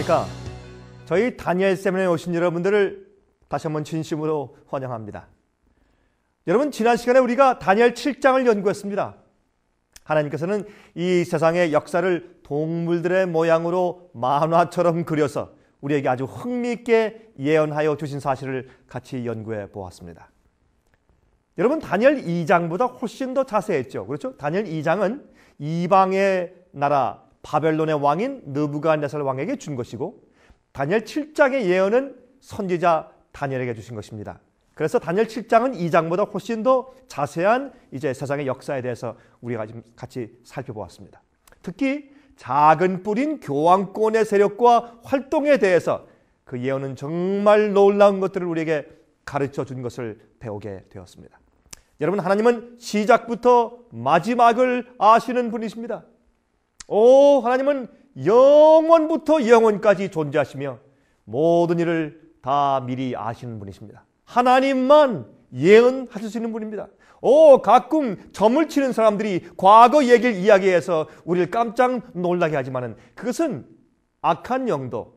안녕하십니까? 저희 다니엘 세미나에 오신 여러분들을 다시 한번 진심으로 환영합니다. 여러분, 지난 시간에 우리가 다니엘 7장을 연구했습니다. 하나님께서는 이 세상의 역사를 동물들의 모양으로 만화처럼 그려서 우리에게 아주 흥미있게 예언하여 주신 사실을 같이 연구해 보았습니다. 여러분, 다니엘 2장보다 훨씬 더 자세했죠. 그렇죠? 다니엘 2장은 이방의 나라 바벨론의 왕인 느부갓네살 왕에게 준 것이고, 다니엘 7장의 예언은 선지자 다니엘에게 주신 것입니다. 그래서 다니엘 7장은 2장보다 훨씬 더 자세한 이제 세상의 역사에 대해서 우리가 지금 같이 살펴보았습니다. 특히 작은 뿔인 교황권의 세력과 활동에 대해서 그 예언은 정말 놀라운 것들을 우리에게 가르쳐 준 것을 배우게 되었습니다. 여러분, 하나님은 시작부터 마지막을 아시는 분이십니다. 하나님은 영원부터 영원까지 존재하시며 모든 일을 다 미리 아시는 분이십니다. 하나님만 예언하실 수 있는 분입니다. 가끔 점을 치는 사람들이 과거 얘기를 이야기해서 우리를 깜짝 놀라게 하지만은 그것은 악한 영도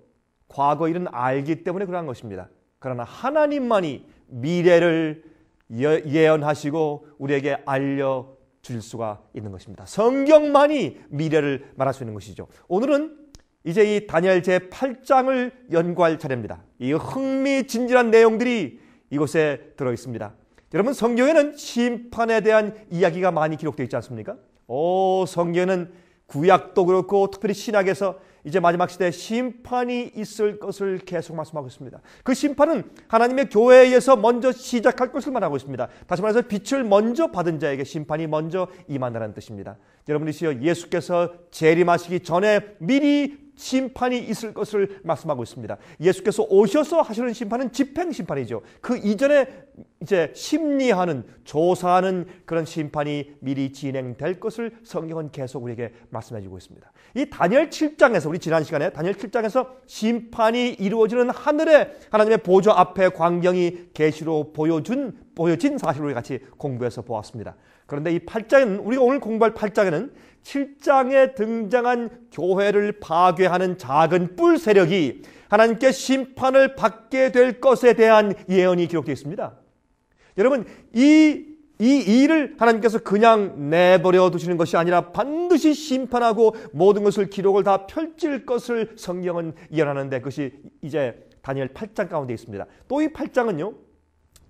과거 일은 알기 때문에 그러한 것입니다. 그러나 하나님만이 미래를 예언하시고 우리에게 알려줄 수가 있는 것입니다. 성경만이 미래를 말할 수 있는 것이죠. 오늘은 이제 이 다니엘 제8장을 연구할 차례입니다. 이 흥미진진한 내용들이 이곳에 들어 있습니다. 여러분, 성경에는 심판에 대한 이야기가 많이 기록되어 있지 않습니까? 성경에는 구약도 그렇고 특별히 신약에서 이제 마지막 시대에 심판이 있을 것을 계속 말씀하고 있습니다. 그 심판은 하나님의 교회에서 먼저 시작할 것을 말하고 있습니다. 다시 말해서 빛을 먼저 받은 자에게 심판이 먼저 임한다는 뜻입니다. 여러분이시여, 예수께서 재림하시기 전에 미리 심판이 있을 것을 말씀하고 있습니다. 예수께서 오셔서 하시는 심판은 집행 심판이죠. 그 이전에 이제 심리하는, 조사하는 그런 심판이 미리 진행될 것을 성경은 계속 우리에게 말씀해 주고 있습니다. 이 다니엘 7장에서, 우리 지난 시간에 다니엘 7장에서 심판이 이루어지는 하늘에 하나님의 보좌 앞에 광경이 계시로 보여진 사실을 같이 공부해서 보았습니다. 그런데 이 8장은, 우리가 오늘 공부할 8장에는 7장에 등장한 교회를 파괴하는 작은 뿔 세력이 하나님께 심판을 받게 될 것에 대한 예언이 기록되어 있습니다. 여러분, 이 일을 하나님께서 그냥 내버려 두시는 것이 아니라 반드시 심판하고 모든 것을 기록을 다 펼칠 것을 성경은 예언하는데, 그것이 이제 다니엘 8장 가운데 있습니다. 또 이 8장은요,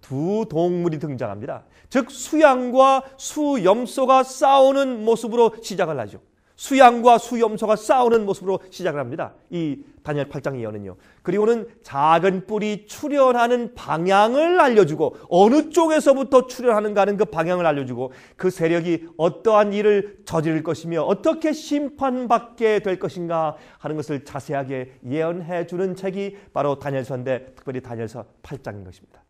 두 동물이 등장합니다. 즉 수양과 수염소가 싸우는 모습으로 시작을 하죠. 수양과 수염소가 싸우는 모습으로 시작을 합니다. 이 다니엘 8장 예언은요. 그리고는 작은 뿔이 출현하는 방향을 알려주고, 어느 쪽에서부터 출현하는가 하는 그 방향을 알려주고, 그 세력이 어떠한 일을 저지를 것이며 어떻게 심판받게 될 것인가 하는 것을 자세하게 예언해 주는 책이 바로 다니엘서인데, 특별히 다니엘서 8장인 것입니다.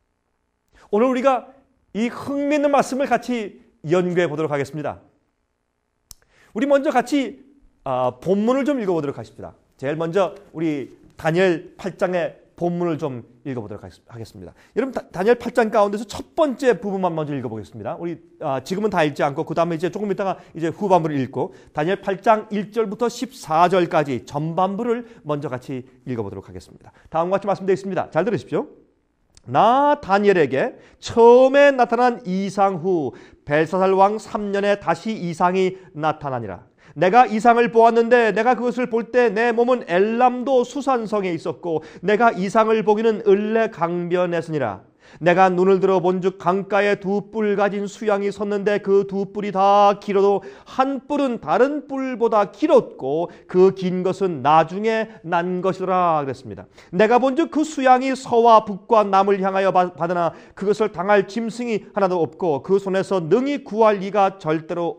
오늘 우리가 이 흥미있는 말씀을 같이 연구해 보도록 하겠습니다. 우리 먼저 같이 본문을 좀 읽어보도록 하십시다. 제일 먼저 우리 다니엘 8장의 본문을 좀 읽어보도록 하겠습니다. 여러분, 다니엘 8장 가운데서 첫 번째 부분만 먼저 읽어보겠습니다. 우리 지금은 다 읽지 않고 그 다음에 이제 조금 있다가 이제 후반부를 읽고 다니엘 8장 1절부터 14절까지 전반부를 먼저 같이 읽어보도록 하겠습니다. 다음과 같이 말씀되어 있습니다. 잘 들으십시오. 나 다니엘에게 처음에 나타난 이상 후 벨사살 왕 3년에 다시 이상이 나타나니라. 내가 이상을 보았는데 내가 그것을 볼 때 내 몸은 엘람도 수산성에 있었고 내가 이상을 보기는 을레 강변에서니라. 내가 눈을 들어 본즉 강가에 두 뿔 가진 수양이 섰는데 그 두 뿔이 다 길어도 한 뿔은 다른 뿔보다 길었고 그 긴 것은 나중에 난 것이더라 그랬습니다. 내가 본즉 그 수양이 서와 북과 남을 향하여 받으나 그것을 당할 짐승이 하나도 없고 그 손에서 능히 구할 이가 절대로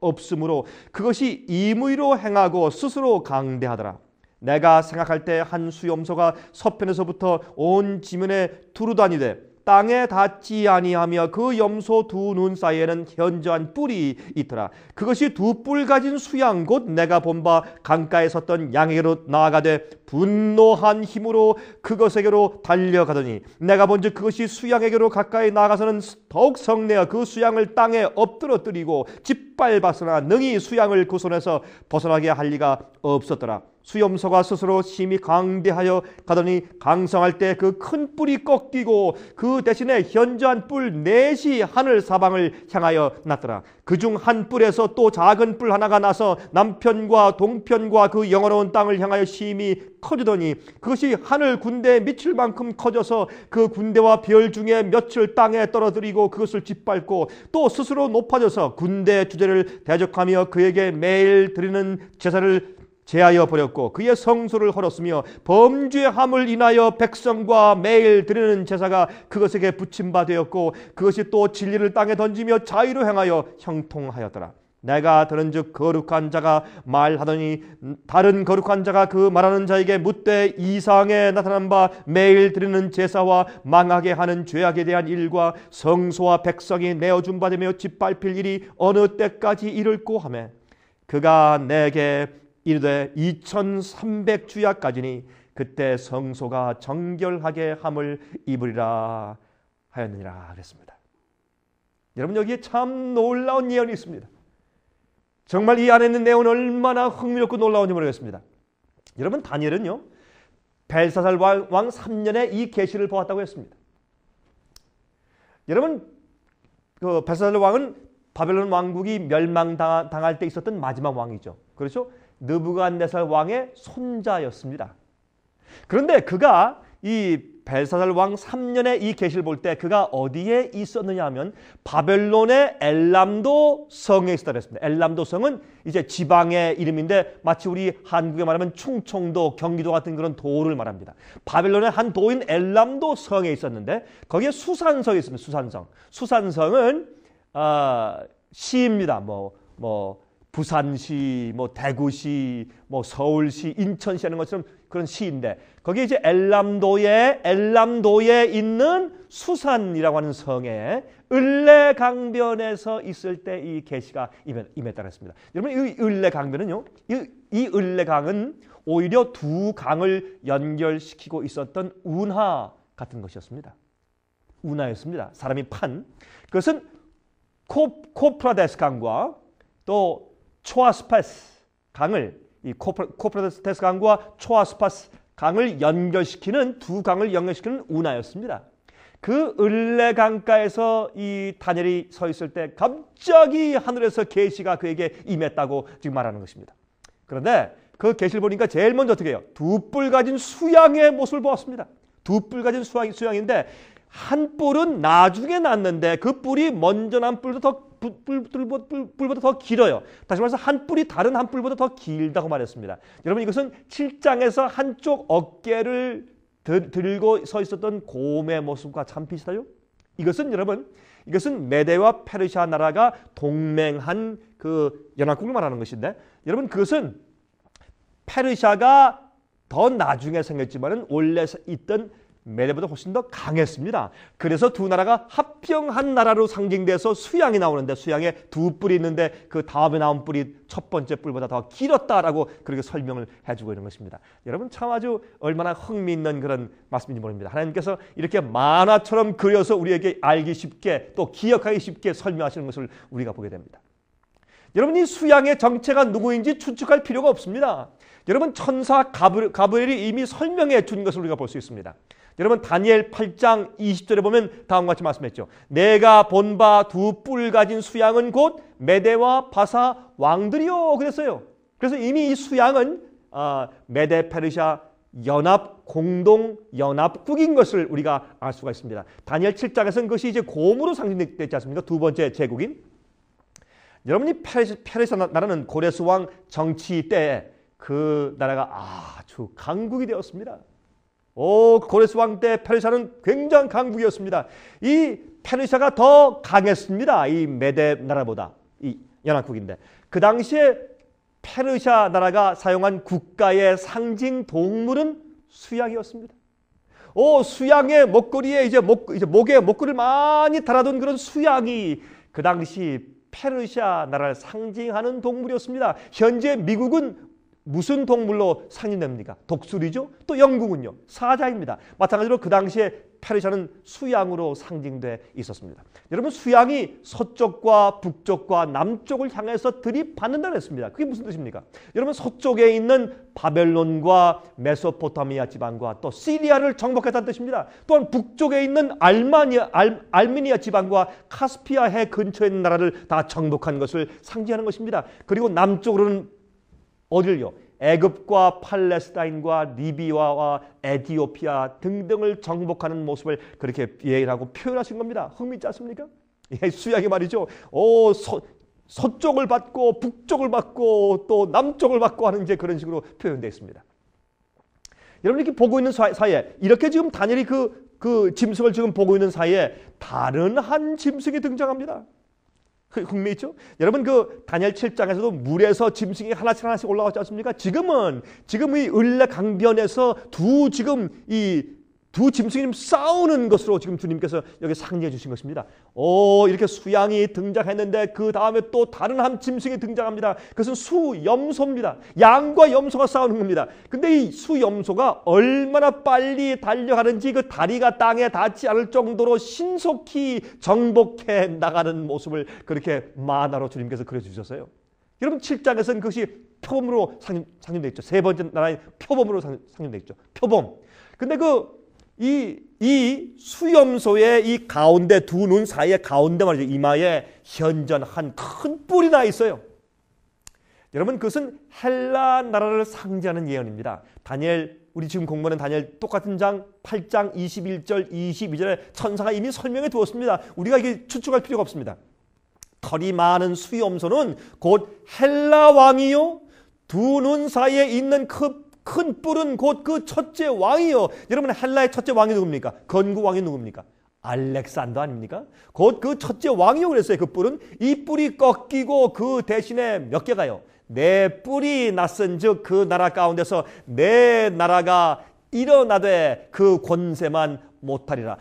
없으므로 그것이 임의로 행하고 스스로 강대하더라. 내가 생각할 때 한 수염소가 서편에서부터 온 지면에 두루다니되 땅에 닿지 아니하며 그 염소 두 눈 사이에는 현저한 뿔이 있더라. 그것이 두 뿔 가진 수양 곧 내가 본 바 강가에 섰던 양에게로 나아가되 분노한 힘으로 그것에게로 달려가더니 내가 본즉 그것이 수양에게로 가까이 나아가서는 더욱 성내어 그 수양을 땅에 엎드러뜨리고 짓밟았으나 능히 수양을 그 손에서 벗어나게 할 리가 없었더라. 수염소가 스스로 심히 강대하여 가더니 강성할 때 그 큰 뿔이 꺾이고 그 대신에 현저한 뿔 넷이 하늘 사방을 향하여 났더라. 그중 한 뿔에서 또 작은 뿔 하나가 나서 남편과 동편과 그 영화로운 땅을 향하여 심히 커지더니 그것이 하늘 군대에 미칠 만큼 커져서 그 군대와 별 중에 몇을 땅에 떨어뜨리고 그것을 짓밟고 또 스스로 높아져서 군대 주제를 대적하며 그에게 매일 드리는 제사를 제하여 버렸고 그의 성소를 헐었으며 범죄함을 인하여 백성과 매일 드리는 제사가 그것에게 붙임바 되었고 그것이 또 진리를 땅에 던지며 자의로 행하여 형통하였더라. 내가 들은즉 거룩한 자가 말하더니 다른 거룩한 자가 그 말하는 자에게 묻되 이상에 나타난 바 매일 드리는 제사와 망하게 하는 죄악에 대한 일과 성소와 백성이 내어준 바 되며 짓밟힐 일이 어느 때까지 이를꼬 하매 그가 내게 이르되 2300주야까지니 그때 성소가 정결하게 함을 입으리라 하였느니라 그랬습니다. 여러분 여기에 참 놀라운 예언이 있습니다. 정말 이 안에 있는 내용은 얼마나 흥미롭고 놀라운지 모르겠습니다. 여러분 다니엘은요 벨사살 왕 3년에 이 계시를 보았다고 했습니다. 여러분 그 벨사살 왕은 바벨론 왕국이 멸망당할 때 있었던 마지막 왕이죠. 그렇죠? 느부갓네살 왕의 손자였습니다. 그런데 그가 이 벨사살 왕 3년에 이 계시를 볼 때 그가 어디에 있었느냐 하면 바벨론의 엘람도 성에 있었다고 했습니다. 엘람도 성은 이제 지방의 이름인데 마치 우리 한국에 말하면 충청도, 경기도 같은 그런 도를 말합니다. 바벨론의 한 도인 엘람도 성에 있었는데 거기에 수산성이 있습니다. 수산성. 수산성은 시입니다. 부산시, 대구시, 서울시, 인천시 하는 것처럼 그런 시인데 거기 이제 엘람도에 있는 수산이라고 하는 성에 을레강변에서 있을 때 이 계시가 임했다고 했습니다. 여러분 이 을레강변은요, 이 을레강은 오히려 두 강을 연결시키고 있었던 운하 같은 것이었습니다. 운하였습니다. 사람이 판 그것은 코프라데스 강과 또 초아스파스 강을 이 코프라데스 강과 초아스파스 강을 연결시키는 두 강을 연결시키는 운하였습니다. 그 을레강가에서 이 다니엘이 서 있을 때 갑자기 하늘에서 계시가 그에게 임했다고 지금 말하는 것입니다. 그런데 그 계시를 보니까 제일 먼저 어떻게 해요? 두 뿔 가진 수양의 모습을 보았습니다. 두 뿔 가진 수양인데 한 뿔은 나중에 났는데 그 뿔이 먼저 난 뿔보다 더 길어요. 다시 말해서 한 뿔이 다른 한 뿔보다 더 길다고 말했습니다. 여러분 이것은 7장에서 한쪽 어깨를 들고 서 있었던 곰의 모습과 참 비슷하죠? 이것은 메대와 페르시아 나라가 동맹한 그 연합국을 말하는 것인데 여러분 그것은 페르시아가 더 나중에 생겼지만은 원래 있던 메대보다 훨씬 더 강했습니다. 그래서 두 나라가 합병한 나라로 상징돼서 수양이 나오는데 수양에 두 뿔이 있는데 그 다음에 나온 뿔이 첫 번째 뿔보다 더 길었다라고 그렇게 설명을 해주고 있는 것입니다. 여러분 참 아주 얼마나 흥미있는 그런 말씀인지 모릅니다. 하나님께서 이렇게 만화처럼 그려서 우리에게 알기 쉽게 또 기억하기 쉽게 설명하시는 것을 우리가 보게 됩니다. 여러분 이 수양의 정체가 누구인지 추측할 필요가 없습니다. 여러분 천사 가브리엘이 이미 설명해 준 것을 우리가 볼 수 있습니다. 여러분 다니엘 8장 20절에 보면 다음과 같이 말씀했죠. 내가 본 바 두 뿔 가진 수양은 곧 메대와 바사 왕들이요 그랬어요. 그래서 이미 이 수양은 메대 페르시아 공동 연합국인 것을 우리가 알 수가 있습니다. 다니엘 7장에서는 그것이 이제 곰으로 상징됐지 않습니까? 두 번째 제국인. 여러분이 페르시아 나라는 고레스 왕 정치 때에 그 나라가 아주 강국이 되었습니다. 고레스 왕 때 페르시아는 굉장히 강국이었습니다. 이 페르시아가 더 강했습니다. 이 메대 나라보다 이 연합국인데 그 당시에 페르시아 나라가 사용한 국가의 상징 동물은 수양이었습니다. 수양의 목걸이에 이제 목에 목걸이를 많이 달아둔 그런 수양이 그 당시 페르시아 나라를 상징하는 동물이었습니다. 현재 미국은 무슨 동물로 상징됩니까? 독수리죠. 또 영국은요, 사자입니다. 마찬가지로 그 당시에 페르시아는 수양으로 상징돼 있었습니다. 여러분, 수양이 서쪽과 북쪽과 남쪽을 향해서 들이받는다 그랬습니다. 그게 무슨 뜻입니까? 여러분, 서쪽에 있는 바벨론과 메소포타미아 지방과 또 시리아를 정복했다는 뜻입니다. 또한 북쪽에 있는 알메니아 지방과 카스피아 해 근처에 있는 나라를 다 정복한 것을 상징하는 것입니다. 그리고 남쪽으로는 어딜요? 애굽과 팔레스타인과 리비아와 에티오피아 등등을 정복하는 모습을 그렇게 예언하고 표현하신 겁니다. 흥미있지 않습니까? 수양이 말이죠. 서쪽을 받고 북쪽을 받고 또 남쪽을 받고 하는 이제 그런 식으로 표현되어 있습니다. 여러분, 이렇게 보고 있는 사이에, 이렇게 지금 다니엘이 그 짐승을 지금 보고 있는 사이에 다른 한 짐승이 등장합니다. 흥미있죠? 여러분, 그 다니엘 7장에서도 물에서 짐승이 하나씩 올라왔지 않습니까? 지금 이 을레 강변에서 두 짐승이 싸우는 것으로 지금 주님께서 여기 상징해 주신 것입니다. 이렇게 수양이 등장했는데 그 다음에 또 다른 한 짐승이 등장합니다. 그것은 수염소입니다. 양과 염소가 싸우는 겁니다. 근데 이 수염소가 얼마나 빨리 달려가는지 그 다리가 땅에 닿지 않을 정도로 신속히 정복해 나가는 모습을 그렇게 만화로 주님께서 그려주셨어요. 여러분, 7장에서는 그것이 표범으로 상징되어 있죠. 세 번째 나라의 표범으로 상징되어 있죠. 표범. 근데 이 수염소의 이 가운데 두 눈 사이에 가운데 말이죠. 이마에 현전한 큰 뿔이 나 있어요. 여러분, 그것은 헬라 나라를 상징하는 예언입니다. 우리 지금 공부하는 다니엘 똑같은 장 8장 21절 22절에 천사가 이미 설명해 두었습니다. 우리가 이게 추측할 필요가 없습니다. 털이 많은 수염소는 곧 헬라 왕이요, 두 눈 사이에 있는 큰 뿔은 곧 그 첫째 왕이요. 여러분, 헬라의 첫째 왕이 누굽니까? 건국 왕이 누굽니까? 알렉산더 아닙니까? 곧 그 첫째 왕이요 그랬어요. 그 뿔은. 이 뿔이 꺾이고 그 대신에 몇 개가요? 네 뿔이 났은즉 그 나라 가운데서 네 나라가 일어나되 그 권세만 못하리라.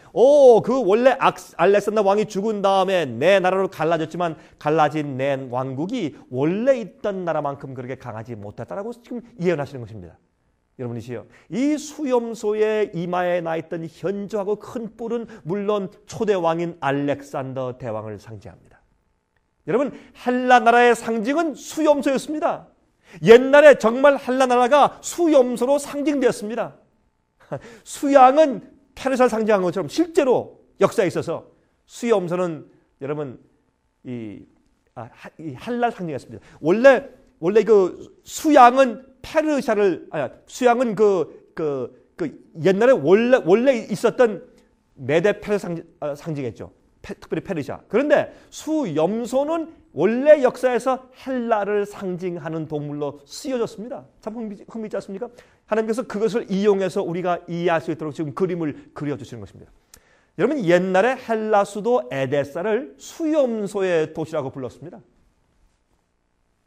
그 원래 알렉산더 왕이 죽은 다음에 네 나라로 갈라졌지만 갈라진 네 왕국이 원래 있던 나라만큼 그렇게 강하지 못했다라고 지금 예언하시는 것입니다. 여러분이시여, 이 수염소의 이마에 나 있던 현저하고 큰 뿔은 물론 초대 왕인 알렉산더 대왕을 상징합니다. 여러분, 헬라 나라의 상징은 수염소였습니다. 옛날에 정말 헬라 나라가 수염소로 상징되었습니다. 수양은 페르시아를 상징한 것처럼 실제로 역사에 있어서 수염소는 여러분 이 헬라를 상징했습니다. 원래 그 수양은 수양은 옛날에 원래 있었던 메데 페르시아 상징했죠. 특별히 페르시아. 그런데 수염소는 원래 역사에서 헬라를 상징하는 동물로 쓰여졌습니다. 참 흥미있지 않습니까? 하나님께서 그것을 이용해서 우리가 이해할 수 있도록 지금 그림을 그려주시는 것입니다. 여러분, 옛날에 헬라 수도 에데사를 수염소의 도시라고 불렀습니다.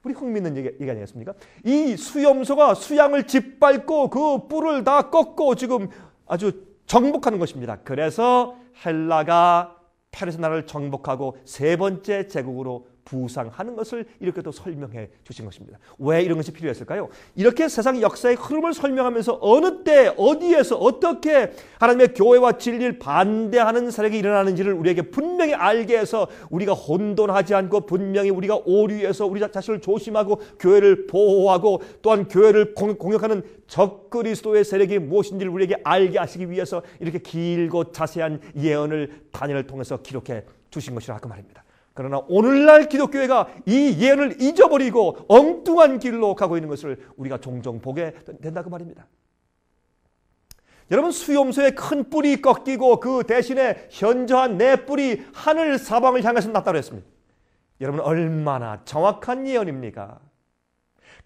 우리 흥미있는 얘기 아니겠습니까? 이 수염소가 수양을 짓밟고 그 뿔을 다 꺾고 지금 아주 정복하는 것입니다. 그래서 헬라가 페르시아 나라를 정복하고 세 번째 제국으로 부상하는 것을 이렇게 또 설명해 주신 것입니다. 왜 이런 것이 필요했을까요? 이렇게 세상 역사의 흐름을 설명하면서 어느 때 어디에서 어떻게 하나님의 교회와 진리를 반대하는 세력이 일어나는지를 우리에게 분명히 알게 해서 우리가 혼돈하지 않고 분명히 우리가 오류해서 우리 자신을 조심하고 교회를 보호하고 또한 교회를 공격하는 적그리스도의 세력이 무엇인지를 우리에게 알게 하시기 위해서 이렇게 길고 자세한 예언을 다니엘을 통해서 기록해 주신 것이라 그 말입니다. 그러나 오늘날 기독교회가 이 예언을 잊어버리고 엉뚱한 길로 가고 있는 것을 우리가 종종 보게 된다 그 말입니다. 여러분, 수염소의 큰 뿔이 꺾이고 그 대신에 현저한 네 뿔이 하늘 사방을 향해서 났다고 했습니다. 여러분, 얼마나 정확한 예언입니까?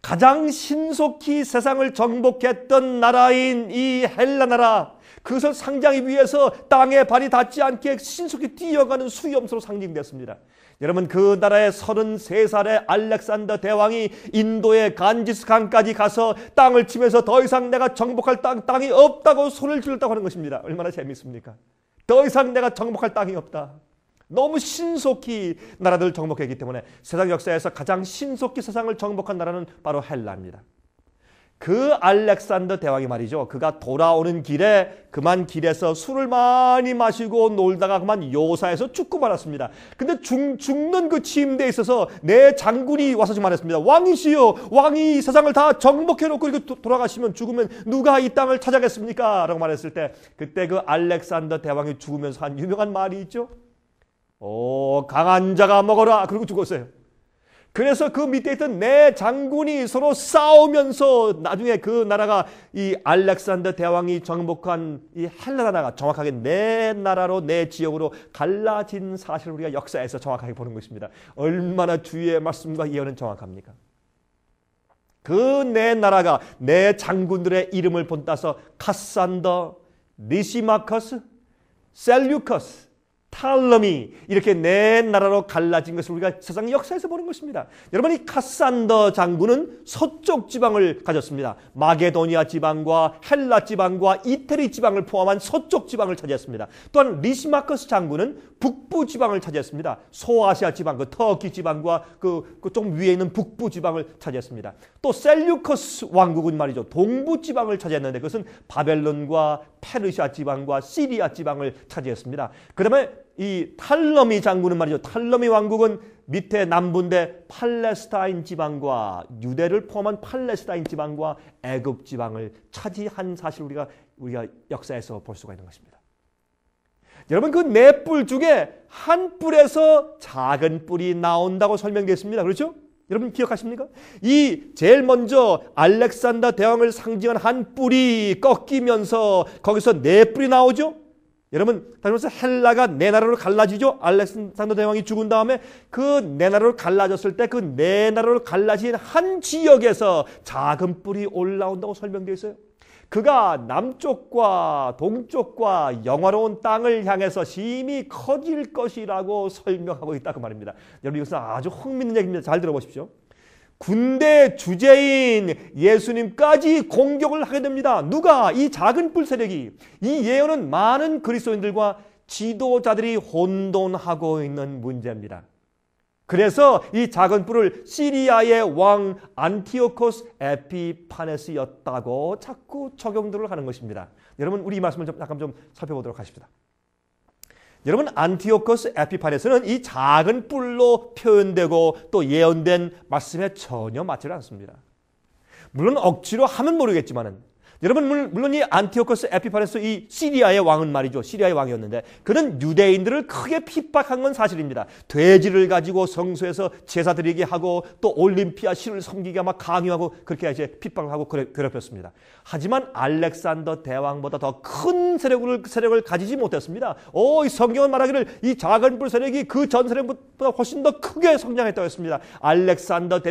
가장 신속히 세상을 정복했던 나라인 이 헬라 나라, 그것을 상징하기 위해서 땅에 발이 닿지 않게 신속히 뛰어가는 수염소로 상징됐습니다. 여러분, 그 나라의 33살의 알렉산더 대왕이 인도의 간지스 강까지 가서 땅을 치면서 더 이상 내가 정복할 땅이 없다고 손을 들었다고 하는 것입니다. 얼마나 재밌습니까? 더 이상 내가 정복할 땅이 없다. 너무 신속히 나라들을 정복했기 때문에 세상 역사에서 가장 신속히 세상을 정복한 나라는 바로 헬라입니다. 그 알렉산더 대왕이 말이죠. 그가 돌아오는 길에 그만 길에서 술을 많이 마시고 놀다가 그만 요사에서 죽고 말았습니다. 근데 죽는 그 침대에 있어서 내 장군이 와서 말했습니다. 왕이시여, 왕이 세상을 다 정복해놓고 이렇게 돌아가시면 죽으면 누가 이 땅을 찾아겠습니까? 라고 말했을 때 그때 그 알렉산더 대왕이 죽으면서 한 유명한 말이 있죠. 강한 자가 먹어라. 그리고 죽었어요. 그래서 그 밑에 있던 내 장군이 서로 싸우면서 나중에 그 나라가 이 알렉산더 대왕이 정복한 이 헬라 나라가 정확하게 내 나라로 내 지역으로 갈라진 사실을 우리가 역사에서 정확하게 보는 것입니다. 얼마나 주의 말씀과 예언은 정확합니까? 그 내 나라가 내 장군들의 이름을 본따서 카산더, 니시마커스, 셀류커스, 탈러미 이렇게 네 나라로 갈라진 것을 우리가 세상 역사에서 보는 것입니다. 여러분, 이 카산더 장군은 서쪽 지방을 가졌습니다. 마게도니아 지방과 헬라 지방과 이태리 지방을 포함한 서쪽 지방을 차지했습니다. 또한 리시마커스 장군은 북부 지방을 차지했습니다. 소아시아 지방, 그 터키 지방과 좀 위에 있는 북부 지방을 차지했습니다. 또 셀류커스 왕국은 말이죠, 동부 지방을 차지했는데 그것은 바벨론과 페르시아 지방과 시리아 지방을 차지했습니다. 그다음에 이 탈러미 장군은 말이죠, 탈러미 왕국은 밑에 남부인데 팔레스타인 지방과 유대를 포함한 팔레스타인 지방과 애굽 지방을 차지한 사실을 우리가 역사에서 볼 수가 있는 것입니다. 여러분, 그 네 뿔 중에 한 뿔에서 작은 뿔이 나온다고 설명되어 있습니다. 그렇죠? 여러분 기억하십니까? 이 제일 먼저 알렉산더 대왕을 상징한 한 뿔이 꺾이면서 거기서 네 뿔이 나오죠? 여러분, 다시 말해서 헬라가 네 나라로 갈라지죠? 알렉산더 대왕이 죽은 다음에 그 네 나라로 갈라졌을 때 그 네 나라로 갈라진 한 지역에서 작은 뿔이 올라온다고 설명되어 있어요. 그가 남쪽과 동쪽과 영화로운 땅을 향해서 심히 커질 것이라고 설명하고 있다고 말입니다. 여러분, 이것은 아주 흥미있는 얘기입니다. 잘 들어보십시오. 군대 주제인 예수님까지 공격을 하게 됩니다. 누가? 이 작은 뿔 세력이. 이 예언은 많은 그리스도인들과 지도자들이 혼돈하고 있는 문제입니다. 그래서 이 작은 뿔을 시리아의 왕 안티오코스 에피파네스였다고 자꾸 적용들을 하는 것입니다. 여러분, 우리 이 말씀을 잠깐 좀 살펴보도록 하십시다. 여러분, 안티오코스 에피파네스는 이 작은 뿔로 표현되고 또 예언된 말씀에 전혀 맞지 않습니다. 물론 억지로 하면 모르겠지만은, 여러분, 물론 이 안티오코스 에피파네스, 이 시리아의 왕은 말이죠, 시리아의 왕이었는데 그는 유대인들을 크게 핍박한 건 사실입니다. 돼지를 가지고 성소에서 제사 드리게 하고 또 올림피아 신을 섬기게 막 강요하고 그렇게 이제 핍박을 하고 괴롭혔습니다. 하지만 알렉산더 대왕보다 더 큰 세력을 가지지 못했습니다. 이 성경은 말하기를 이 작은 뿔 세력이 그 전 세력보다 훨씬 더 크게 성장했다고 했습니다. 알렉산더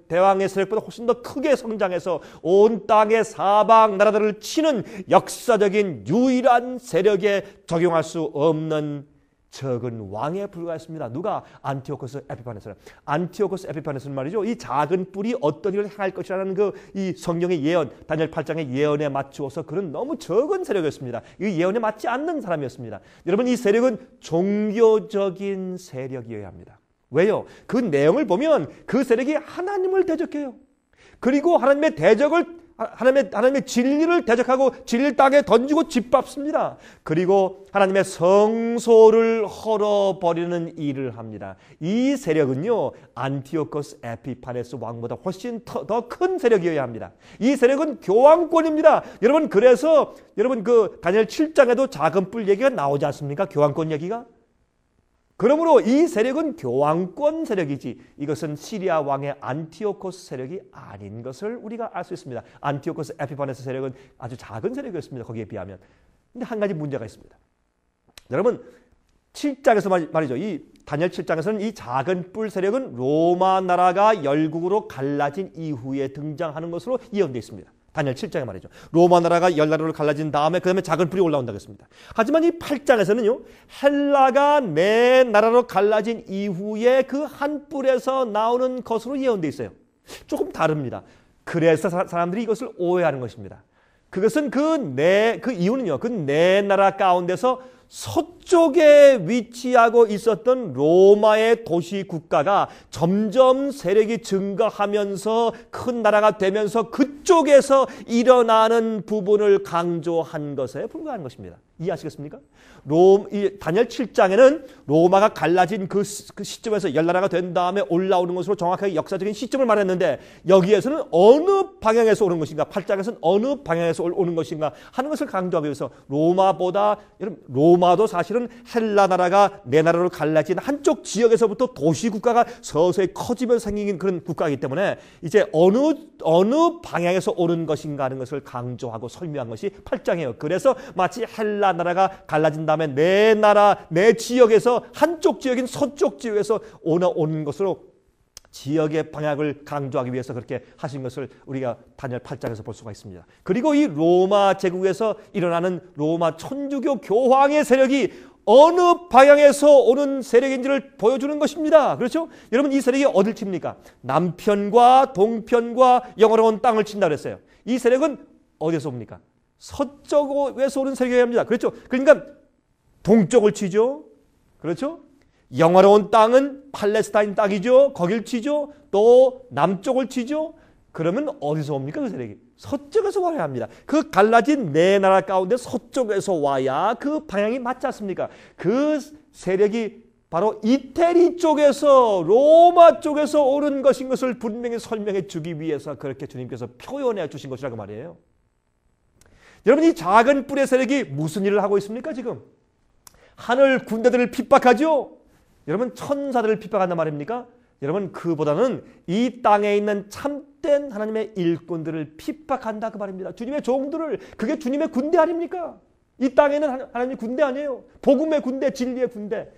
대왕의 세력보다 훨씬 더 크게 성장해서 온 땅의 사방 나라들을 치는 역사적인 유일한 세력에 적용할 수 없는 적은 왕에 불과했습니다. 누가? 안티오코스 에피파네스는. 안티오코스 에피파네스는 말이죠, 이 작은 뿔이 어떤 일을 행할 것이라는 이 성경의 예언, 다니엘 8장의 예언에 맞추어서 그는 너무 적은 세력이었습니다. 이 예언에 맞지 않는 사람이었습니다. 여러분, 이 세력은 종교적인 세력이어야 합니다. 왜요? 그 내용을 보면 그 세력이 하나님을 대적해요. 그리고 하나님의 진리를 대적하고 진리를 땅에 던지고 짓밟습니다. 그리고 하나님의 성소를 헐어버리는 일을 합니다. 이 세력은요, 안티오코스 에피파네스 왕보다 훨씬 더 큰 세력이어야 합니다. 이 세력은 교황권입니다. 여러분, 그래서 여러분 그 다니엘 7장에도 작은 뿔 얘기가 나오지 않습니까? 교황권 얘기가. 그러므로 이 세력은 교황권 세력이지 이것은 시리아 왕의 안티오코스 세력이 아닌 것을 우리가 알 수 있습니다. 안티오코스 에피파네스 세력은 아주 작은 세력이었습니다. 거기에 비하면. 근데 한 가지 문제가 있습니다. 여러분, 7장에서 말이죠, 이 다니엘 7장에서는 이 작은 뿔 세력은 로마 나라가 열국으로 갈라진 이후에 등장하는 것으로 예언되어 있습니다. 다니엘 7장에 말이죠. 로마 나라가 열 나라로 갈라진 다음에 그 다음에 작은 뿔이 올라온다고 했습니다. 하지만 이 8장에서는요, 헬라가 네 나라로 갈라진 이후에 그 한 뿔에서 나오는 것으로 예언되어 있어요. 조금 다릅니다. 그래서 사람들이 이것을 오해하는 것입니다. 그것은 그 이유는요, 그 네 나라 가운데서 서쪽에 위치하고 있었던 로마의 도시 국가가 점점 세력이 증가하면서 큰 나라가 되면서 그쪽 한쪽에서 일어나는 부분을 강조한 것에 불과한 것입니다. 이해하시겠습니까? 다니엘 7장에는 로마가 갈라진 그 시점에서 열나라가 된 다음에 올라오는 것으로 정확하게 역사적인 시점을 말했는데, 여기에서는 어느 방향에서 오는 것인가, 8장에서는 어느 방향에서 오는 것인가 하는 것을 강조하기 위해서 여러분, 로마도 사실은 헬라 나라가 네 나라로 갈라진 한쪽 지역에서부터 도시국가가 서서히 커지면서 생긴 그런 국가이기 때문에 이제 어느 방향에서 오는 것인가 하는 것을 강조하고 설명한 것이 8장이에요. 그래서 마치 헬라 나라가 갈라진 다음에 내 나라, 내 지역에서 한쪽 지역인 서쪽 지역에서 오는 것으로 지역의 방향을 강조하기 위해서 그렇게 하신 것을 우리가 다니엘 8장에서 볼 수가 있습니다. 그리고 이 로마 제국에서 일어나는 로마 천주교 교황의 세력이 어느 방향에서 오는 세력인지를 보여주는 것입니다. 그렇죠? 여러분, 이 세력이 어딜 칩니까? 남편과 동편과 영화로운 땅을 친다 그랬어요. 이 세력은 어디서 옵니까? 서쪽에서 오는 세력이어야 합니다. 그렇죠? 그러니까 동쪽을 치죠. 그렇죠? 영화로운 땅은 팔레스타인 땅이죠. 거길 치죠. 또 남쪽을 치죠. 그러면 어디서 옵니까? 그 세력이 서쪽에서 와야 합니다. 그 갈라진 네 나라 가운데 서쪽에서 와야 그 방향이 맞지 않습니까? 그 세력이 바로 이태리 쪽에서, 로마 쪽에서 오는 것인 것을 분명히 설명해 주기 위해서 그렇게 주님께서 표현해 주신 것이라고 말이에요. 여러분, 이 작은 뿔의 세력이 무슨 일을 하고 있습니까? 지금 하늘 군대들을 핍박하죠. 여러분, 천사들을 핍박한단 말입니까? 여러분, 그보다는 이 땅에 있는 참된 하나님의 일꾼들을 핍박한다 그 말입니다. 주님의 종들을. 그게 주님의 군대 아닙니까? 이 땅에는 하나님의 군대 아니에요. 복음의 군대, 진리의 군대.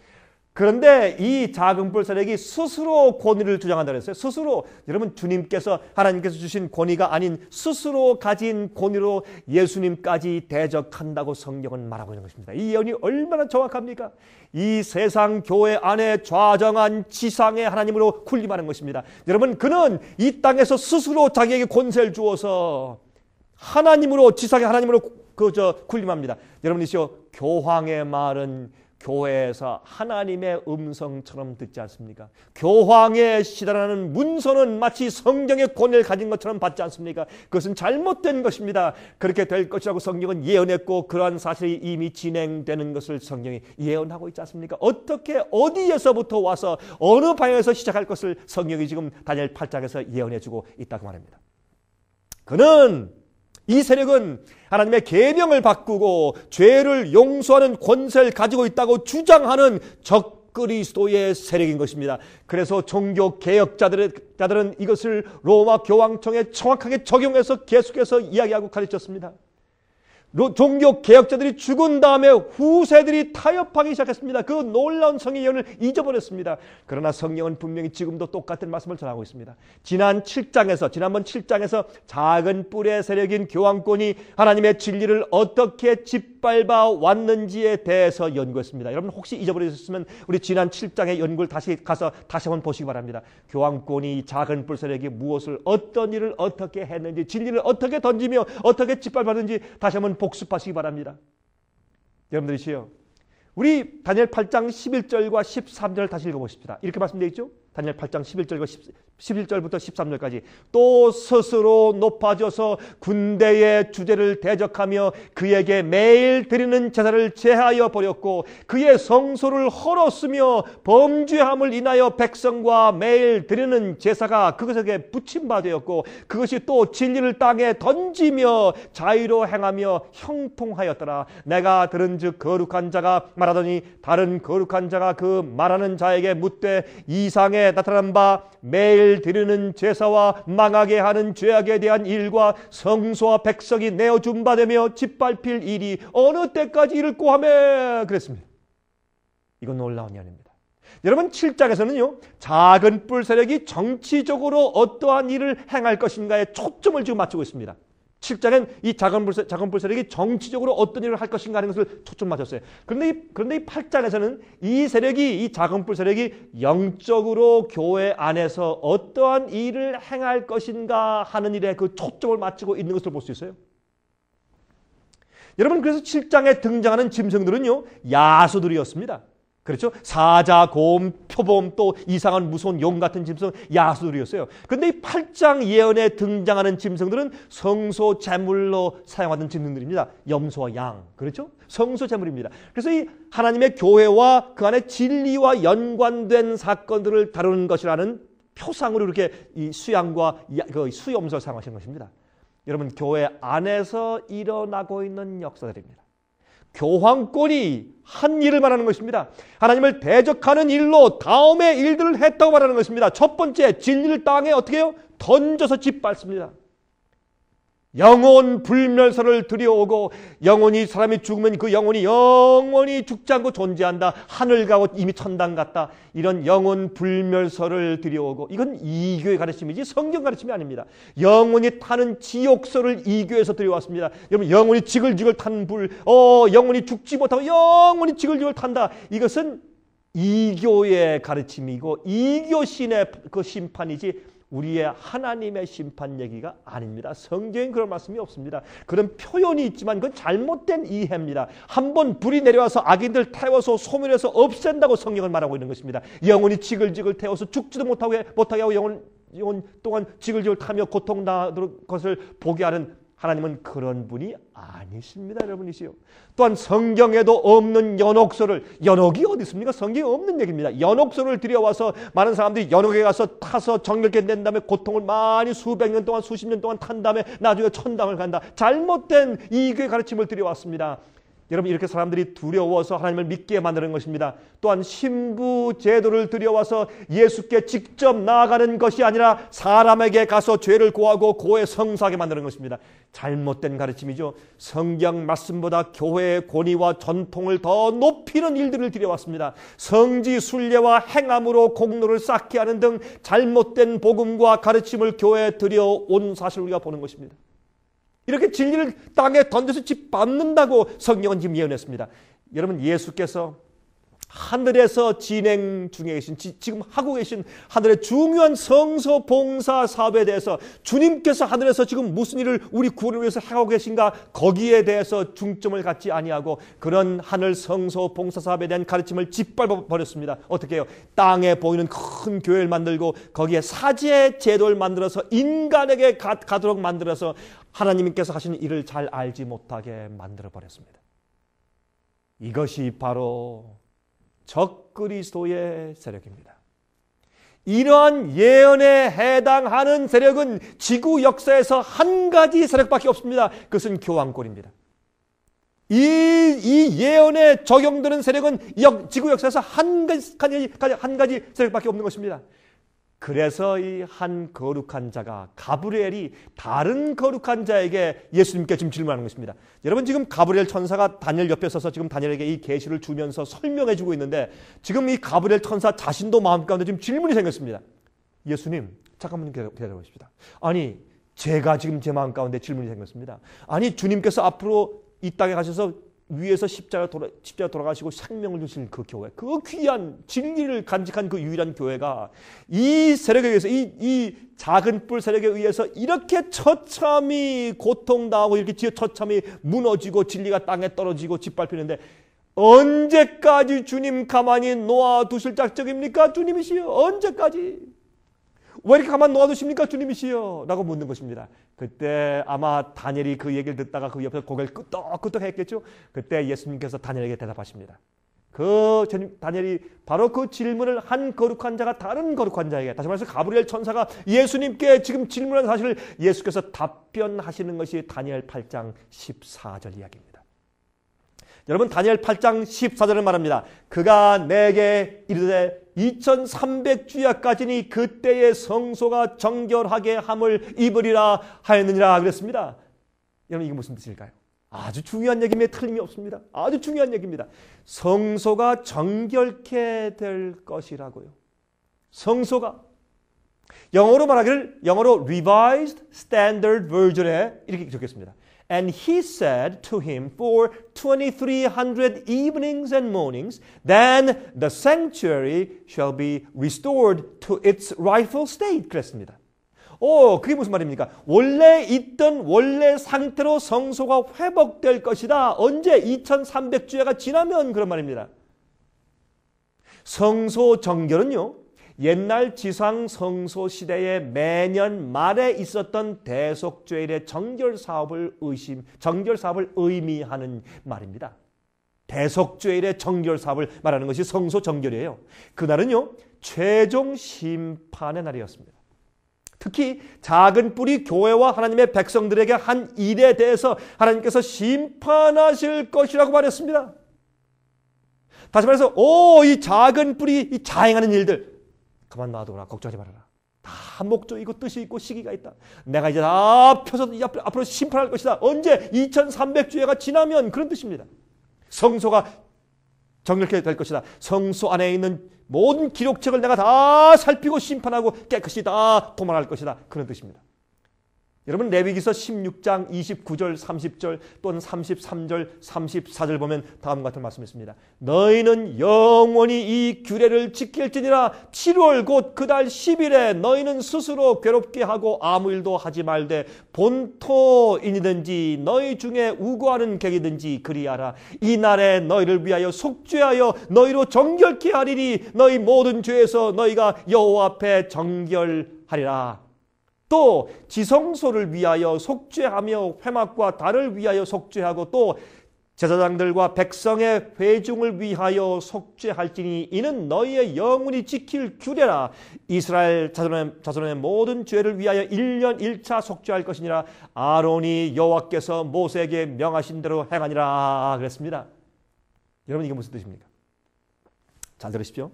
그런데 이 작은 뿔 세력이 스스로 권위를 주장한다고 했어요. 스스로. 여러분, 주님께서, 하나님께서 주신 권위가 아닌 스스로 가진 권위로 예수님까지 대적한다고 성경은 말하고 있는 것입니다. 이 예언이 얼마나 정확합니까? 이 세상 교회 안에 좌정한 지상의 하나님으로 군림하는 것입니다. 여러분, 그는 이 땅에서 스스로 자기에게 권세를 주어서 하나님으로, 지상의 하나님으로 군림합니다. 여러분이시여, 교황의 말은 교회에서 하나님의 음성처럼 듣지 않습니까? 교황의 시달하는 문서는 마치 성경의 권위를 가진 것처럼 받지 않습니까? 그것은 잘못된 것입니다. 그렇게 될 것이라고 성경은 예언했고, 그러한 사실이 이미 진행되는 것을 성경이 예언하고 있지 않습니까? 어떻게, 어디에서부터 와서 어느 방향에서 시작할 것을 성경이 지금 다니엘 8장에서 예언해주고 있다고 말합니다. 이 세력은 하나님의 계명을 바꾸고 죄를 용서하는 권세를 가지고 있다고 주장하는 적그리스도의 세력인 것입니다. 그래서 종교개혁자들은 이것을 로마 교황청에 정확하게 적용해서 계속해서 이야기하고 가르쳤습니다. 종교개혁자들이 죽은 다음에 후세들이 타협하기 시작했습니다. 그 놀라운 성의 예언을 잊어버렸습니다. 그러나 성경은 분명히 지금도 똑같은 말씀을 전하고 있습니다. 지난번 7장에서 작은 뿔의 세력인 교황권이 하나님의 진리를 어떻게 짓밟아 왔는지에 대해서 연구했습니다. 여러분, 혹시 잊어버리셨으면 우리 지난 7장의 연구를 다시 한번 보시기 바랍니다. 교황권이, 작은 뿔 세력이 어떤 일을 어떻게 했는지, 진리를 어떻게 던지며 어떻게 짓밟았는지 다시 한번 복습하시기 바랍니다. 여러분들이시여, 우리 다니엘 8장 11절과 13절을 다시 읽어보십시다. 이렇게 말씀되어 있죠? 다니엘 8장 11절부터 13절까지. 또 스스로 높아져서 군대의 주제를 대적하며 그에게 매일 드리는 제사를 제하여 버렸고, 그의 성소를 헐었으며 범죄함을 인하여 백성과 매일 드리는 제사가 그것에게 붙임바 되었고, 그것이 또 진리를 땅에 던지며 자유로 행하며 형통하였더라. 내가 들은즉 거룩한 자가 말하더니 다른 거룩한 자가 그 말하는 자에게 묻되, 이상에 나타난 바 매일 드리는 제사와 망하게 하는 죄악에 대한 일과 성소와 백성이 내어준 바 되며 짓밟힐 일이 어느 때까지 이를꼬 하매 그랬습니다. 이건 놀라운 예언입니다. 여러분, 7장에서는요, 작은 뿔 세력이 정치적으로 어떠한 일을 행할 것인가에 초점을 지금 맞추고 있습니다. 7장엔 이 작은 뿔 세력이 정치적으로 어떤 일을 할 것인가 하는 것을 초점 맞췄어요. 그런데 이 8장에서는 이 작은 뿔 세력이 영적으로 교회 안에서 어떠한 일을 행할 것인가 하는 일에 그 초점을 맞추고 있는 것을 볼 수 있어요. 여러분, 그래서 7장에 등장하는 짐승들은요, 야수들이었습니다. 그렇죠? 사자, 곰, 표범, 또 이상한 무서운 용 같은 짐승, 야수들이었어요. 그런데 이 8장 예언에 등장하는 짐승들은 성소 제물로 사용하던 짐승들입니다. 염소와 양, 그렇죠? 성소 제물입니다. 그래서 이 하나님의 교회와 그 안에 진리와 연관된 사건들을 다루는 것이라는 표상으로 이렇게 이 수양과 그 수염소를 사용하신 것입니다. 여러분, 교회 안에서 일어나고 있는 역사들입니다. 교황권이 한 일을 말하는 것입니다. 하나님을 대적하는 일로 다음의 일들을 했다고 말하는 것입니다. 첫 번째, 진리를 땅에 어떻게 해요? 던져서 짓밟습니다. 영혼 불멸설을 들여오고, 영혼이 사람이 죽으면 그 영혼이 영원히 죽지 않고 존재한다. 하늘 가고 이미 천당 갔다. 이런 영혼 불멸설을 들여오고, 이건 이교의 가르침이지 성경 가르침이 아닙니다. 영혼이 타는 지옥설을 이교에서 들여왔습니다. 여러분, 영혼이 지글지글 타는 불, 영혼이 죽지 못하고 영혼이 지글지글 탄다. 이것은 이교의 가르침이고 이교 신의 그 심판이지 우리의 하나님의 심판 얘기가 아닙니다. 성경엔 그런 말씀이 없습니다. 그런 표현이 있지만 그건 잘못된 이해입니다. 한번 불이 내려와서 악인들 태워서 소멸해서 없앤다고 성경을 말하고 있는 것입니다. 영혼이 지글지글 태워서 죽지도 못하게 하고 영혼 동안 지글지글 타며 고통당하는 것을 보게 하는 하나님은 그런 분이 아니십니다. 여러분이시요. 또한 성경에도 없는 연옥소를, 연옥이 어디 있습니까? 성경에 없는 얘기입니다. 연옥소를 들여와서 많은 사람들이 연옥에 가서 타서 정결케 된 다음에 고통을 많이 수백 년 동안 수십 년 동안 탄 다음에 나중에 천당을 간다. 잘못된 이교의 가르침을 들여왔습니다. 여러분, 이렇게 사람들이 두려워서 하나님을 믿게 만드는 것입니다. 또한 신부 제도를 들여와서 예수께 직접 나아가는 것이 아니라 사람에게 가서 죄를 고하고 고해 성사하게 만드는 것입니다. 잘못된 가르침이죠. 성경 말씀보다 교회의 권위와 전통을 더 높이는 일들을 들여왔습니다. 성지 순례와 행함으로 공로를 쌓게 하는 등 잘못된 복음과 가르침을 교회에 들여온 사실을 우리가 보는 것입니다. 이렇게 진리를 땅에 던져서 짓밟는다고 성경은 지금 예언했습니다. 여러분, 예수께서 하늘에서 진행 중에 계신, 지금 하고 계신 하늘의 중요한 성소 봉사 사업에 대해서 주님께서 하늘에서 지금 무슨 일을 우리 구원을 위해서 하고 계신가, 거기에 대해서 중점을 갖지 아니하고 그런 하늘 성소 봉사 사업에 대한 가르침을 짓밟아 버렸습니다. 어떻게 해요? 땅에 보이는 큰 교회를 만들고 거기에 사제 제도를 만들어서 인간에게 가도록 만들어서 하나님께서 하시는 일을 잘 알지 못하게 만들어 버렸습니다. 이것이 바로 적그리스도의 세력입니다. 이러한 예언에 해당하는 세력은 지구 역사에서 한 가지 세력밖에 없습니다. 그것은 교황권입니다. 이 예언에 적용되는 세력은 지구 역사에서 한 가지 세력밖에 없는 것입니다. 그래서 이 한 거룩한 자가, 가브리엘이 다른 거룩한 자에게 예수님께 지금 질문하는 것입니다. 여러분, 지금 가브리엘 천사가 다니엘 옆에 서서 지금 다니엘에게 이 계시를 주면서 설명해 주고 있는데, 지금 이 가브리엘 천사 자신도 마음 가운데 지금 질문이 생겼습니다. 예수님, 잠깐만 기다려 보십시다. 아니, 제가 지금 제 마음 가운데 질문이 생겼습니다. 아니, 주님께서 앞으로 이 땅에 가셔서 위에서 십자가 돌아가시고 생명을 주신 그 교회, 그 귀한 진리를 간직한 그 유일한 교회가 이 세력에 의해서, 이 작은 뿔 세력에 의해서 이렇게 처참히 고통당하고 이렇게 처참히 무너지고 진리가 땅에 떨어지고 짓밟히는데 언제까지 주님 가만히 놓아두실 작정입니까? 주님이시여, 언제까지? 왜 이렇게 가만 놓아두십니까? 주님이시여 라고 묻는 것입니다. 그때 아마 다니엘이 그 얘기를 듣다가 그 옆에서 고개를 끄덕끄덕 했겠죠. 그때 예수님께서 다니엘에게 대답하십니다. 다니엘이 바로 그 질문을 한 거룩한 자가 다른 거룩한 자에게, 다시 말해서 가브리엘 천사가 예수님께 지금 질문한 사실을 예수께서 답변하시는 것이 다니엘 8장 14절 이야기입니다. 여러분, 다니엘 8장 14절을 말합니다. 그가 내게 이르되 2300주야까지니 그때의 성소가 정결하게 함을 입으리라 하였느니라 그랬습니다. 여러분, 이게 무슨 뜻일까요? 아주 중요한 얘기입니다. 틀림이 없습니다. 아주 중요한 얘기입니다. 성소가 정결케 될 것이라고요. 성소가 영어로 말하기를, 영어로 Revised Standard Version에 이렇게 적혔습니다. And he said to him, for 2300 evenings and mornings, then the sanctuary shall be restored to its rightful state. 그랬습니다. 그게 무슨 말입니까? 원래 있던 원래 상태로 성소가 회복될 것이다. 언제? 2300주야가 지나면 그런 말입니다. 성소 정결은요, 옛날 지상 성소 시대에 매년 말에 있었던 대속죄일의 정결 사업을 의미하는 말입니다. 대속죄일의 정결 사업을 말하는 것이 성소 정결이에요. 그날은요, 최종 심판의 날이었습니다. 특히 작은 뿌리 교회와 하나님의 백성들에게 한 일에 대해서 하나님께서 심판하실 것이라고 말했습니다. 다시 말해서 이 작은 뿌리, 이 자행하는 일들 가만 놔둬라. 걱정하지 말아라. 다 목적이 있고 뜻이 있고 시기가 있다. 내가 이제 다 펴서 앞으로 심판할 것이다. 언제? 2300주야가 지나면, 그런 뜻입니다. 성소가 정결케 될 것이다. 성소 안에 있는 모든 기록책을 내가 다 살피고 심판하고 깨끗이 다 도말할 것이다. 그런 뜻입니다. 여러분, 레위기서 16장 29절 30절 또는 33절 34절 보면 다음과 같은 말씀이 있습니다. 너희는 영원히 이 규례를 지킬지니라. 7월 곧 그달 10일에 너희는 스스로 괴롭게 하고 아무 일도 하지 말되 본토인이든지 너희 중에 우고하는 객이든지 그리하라. 이 날에 너희를 위하여 속죄하여 너희로 정결케 하리니 너희 모든 죄에서 너희가 여호와 앞에 정결하리라. 또 지성소를 위하여 속죄하며 회막과 달을 위하여 속죄하고 또 제사장들과 백성의 회중을 위하여 속죄할지니 이는 너희의 영원히 지킬 규례라. 이스라엘 자손의 모든 죄를 위하여 1년 1차 속죄할 것이니라. 아론이 여호와께서 모세에게 명하신 대로 행하니라 그랬습니다. 여러분, 이게 무슨 뜻입니까? 잘 들으십시오.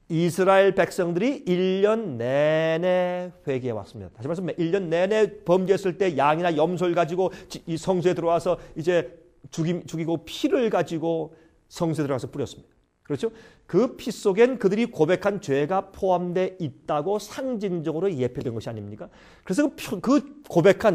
이스라엘 백성들이 1년 내내 회개해 왔습니다. 다시 말해서 1년 내내 범죄했을 때 양이나 염소를 가지고 이 성소에 들어와서 이제 죽이고 피를 가지고 성소에 들어가서 뿌렸습니다. 그렇죠? 그 피 속엔 그들이 고백한 죄가 포함되어 있다고 상징적으로 예표된 것이 아닙니까? 그래서 그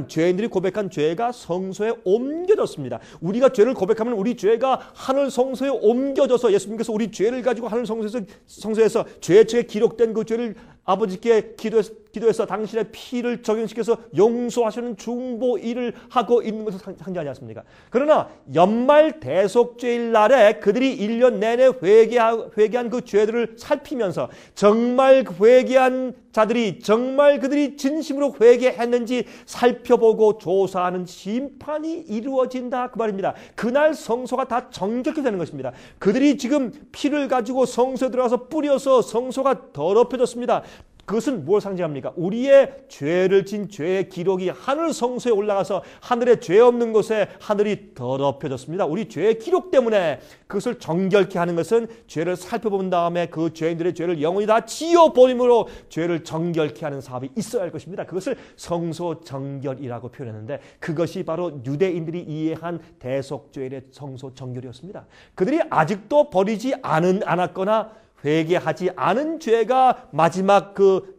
죄인들이 고백한 죄가 성소에 옮겨졌습니다. 우리가 죄를 고백하면 우리 죄가 하늘 성소에 옮겨져서 예수님께서 우리 죄를 가지고 하늘 성소에서 죄책에 기록된 그 죄를 아버지께 기도해서 당신의 피를 적용시켜서 용서하시는 중보 일을 하고 있는 것을 상징하지 않습니까? 그러나 연말 대속죄일 날에 그들이 1년 내내 회개한 그 죄들을 살피면서 정말 회개한 자들이 정말 그들이 진심으로 회개했는지 살펴보고 조사하는 심판이 이루어진다 그 말입니다. 그날 성소가 다 정결케 되는 것입니다. 그들이 지금 피를 가지고 성소에 들어가서 뿌려서 성소가 더럽혀졌습니다. 그것은 뭘 상징합니까? 우리의 죄를 진 죄의 기록이 하늘 성소에 올라가서 하늘에 죄 없는 곳에 하늘이 더럽혀졌습니다. 우리 죄의 기록 때문에 그것을 정결케 하는 것은 죄를 살펴본 다음에 그 죄인들의 죄를 영원히 다 지워버림으로 죄를 정결케 하는 사업이 있어야 할 것입니다. 그것을 성소 정결이라고 표현했는데 그것이 바로 유대인들이 이해한 대속죄일의 성소 정결이었습니다. 그들이 아직도 버리지 않았거나 회개하지 않은 죄가 마지막 그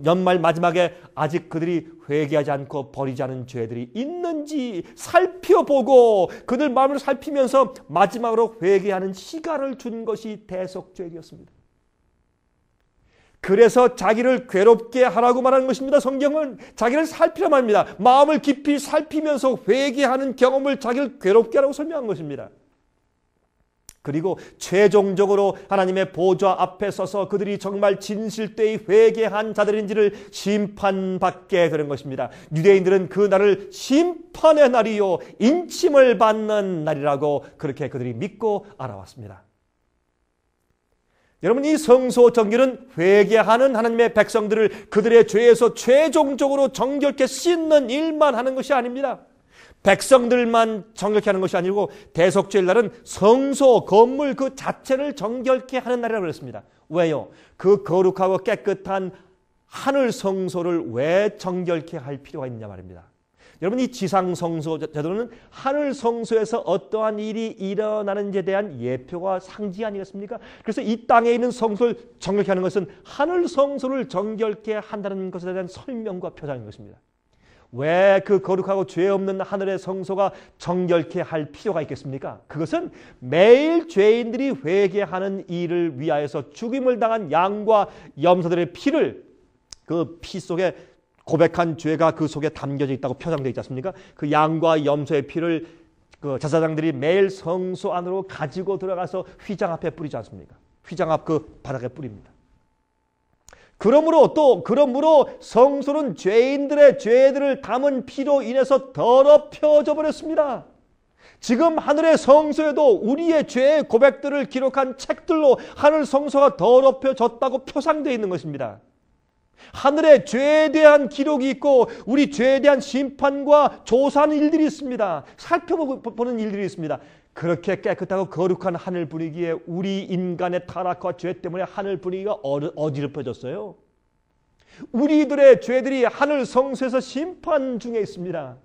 연말 마지막에 아직 그들이 회개하지 않고 버리지 않은 죄들이 있는지 살펴보고 그들 마음을 살피면서 마지막으로 회개하는 시간을 준 것이 대속죄일이었습니다. 그래서 자기를 괴롭게 하라고 말하는 것입니다. 성경은 자기를 살피라 말입니다. 마음을 깊이 살피면서 회개하는 경험을 자기를 괴롭게 하라고 설명한 것입니다. 그리고 최종적으로 하나님의 보좌 앞에 서서 그들이 정말 진실되이 회개한 자들인지를 심판받게 되는 것입니다. 유대인들은 그 날을 심판의 날이요 인침을 받는 날이라고 그렇게 그들이 믿고 알아왔습니다. 여러분, 이 성소 정결은 회개하는 하나님의 백성들을 그들의 죄에서 최종적으로 정결케 씻는 일만 하는 것이 아닙니다. 백성들만 정결케 하는 것이 아니고 대속죄일 날은 성소, 건물 그 자체를 정결케 하는 날이라고 그랬습니다. 왜요? 그 거룩하고 깨끗한 하늘 성소를 왜 정결케 할 필요가 있느냐 말입니다. 여러분, 이 지상 성소 제도는 하늘 성소에서 어떠한 일이 일어나는지에 대한 예표와 상징 아니겠습니까? 그래서 이 땅에 있는 성소를 정결케 하는 것은 하늘 성소를 정결케 한다는 것에 대한 설명과 표장인 것입니다. 왜 그 거룩하고 죄 없는 하늘의 성소가 정결케 할 필요가 있겠습니까? 그것은 매일 죄인들이 회개하는 일을 위하여서 죽임을 당한 양과 염소들의 피를 그 피 속에 고백한 죄가 그 속에 담겨져 있다고 표장되어 있지 않습니까? 그 양과 염소의 피를 그 제사장들이 매일 성소 안으로 가지고 들어가서 휘장 앞에 뿌리지 않습니까? 휘장 앞 그 바닥에 뿌립니다. 그러므로 성소는 죄인들의 죄들을 담은 피로 인해서 더럽혀져 버렸습니다. 지금 하늘의 성소에도 우리의 죄의 고백들을 기록한 책들로 하늘 성소가 더럽혀졌다고 표상되어 있는 것입니다. 하늘에 죄에 대한 기록이 있고 우리 죄에 대한 심판과 조사하는 일들이 있습니다. 살펴보는 일들이 있습니다. 그렇게 깨끗하고 거룩한 하늘 분위기에 우리 인간의 타락과 죄 때문에 하늘 분위기가 어지럽혀졌어요. 우리들의 죄들이 하늘 성소에서 심판 중에 있습니다.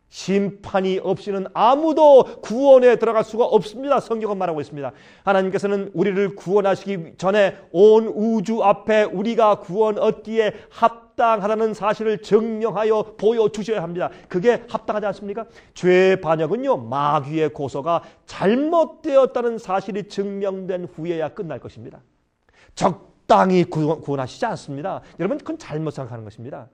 심판이 없이는 아무도 구원에 들어갈 수가 없습니다. 성경은 말하고 있습니다. 하나님께서는 우리를 구원하시기 전에 온 우주 앞에 우리가 구원 얻기에 합당하다는 사실을 증명하여 보여주셔야 합니다. 그게 합당하지 않습니까? 죄의 반역은요, 마귀의 고소가 잘못되었다는 사실이 증명된 후에야 끝날 것입니다. 적당히 구원하시지 않습니다. 여러분, 그건 잘못 생각하는 것입니다.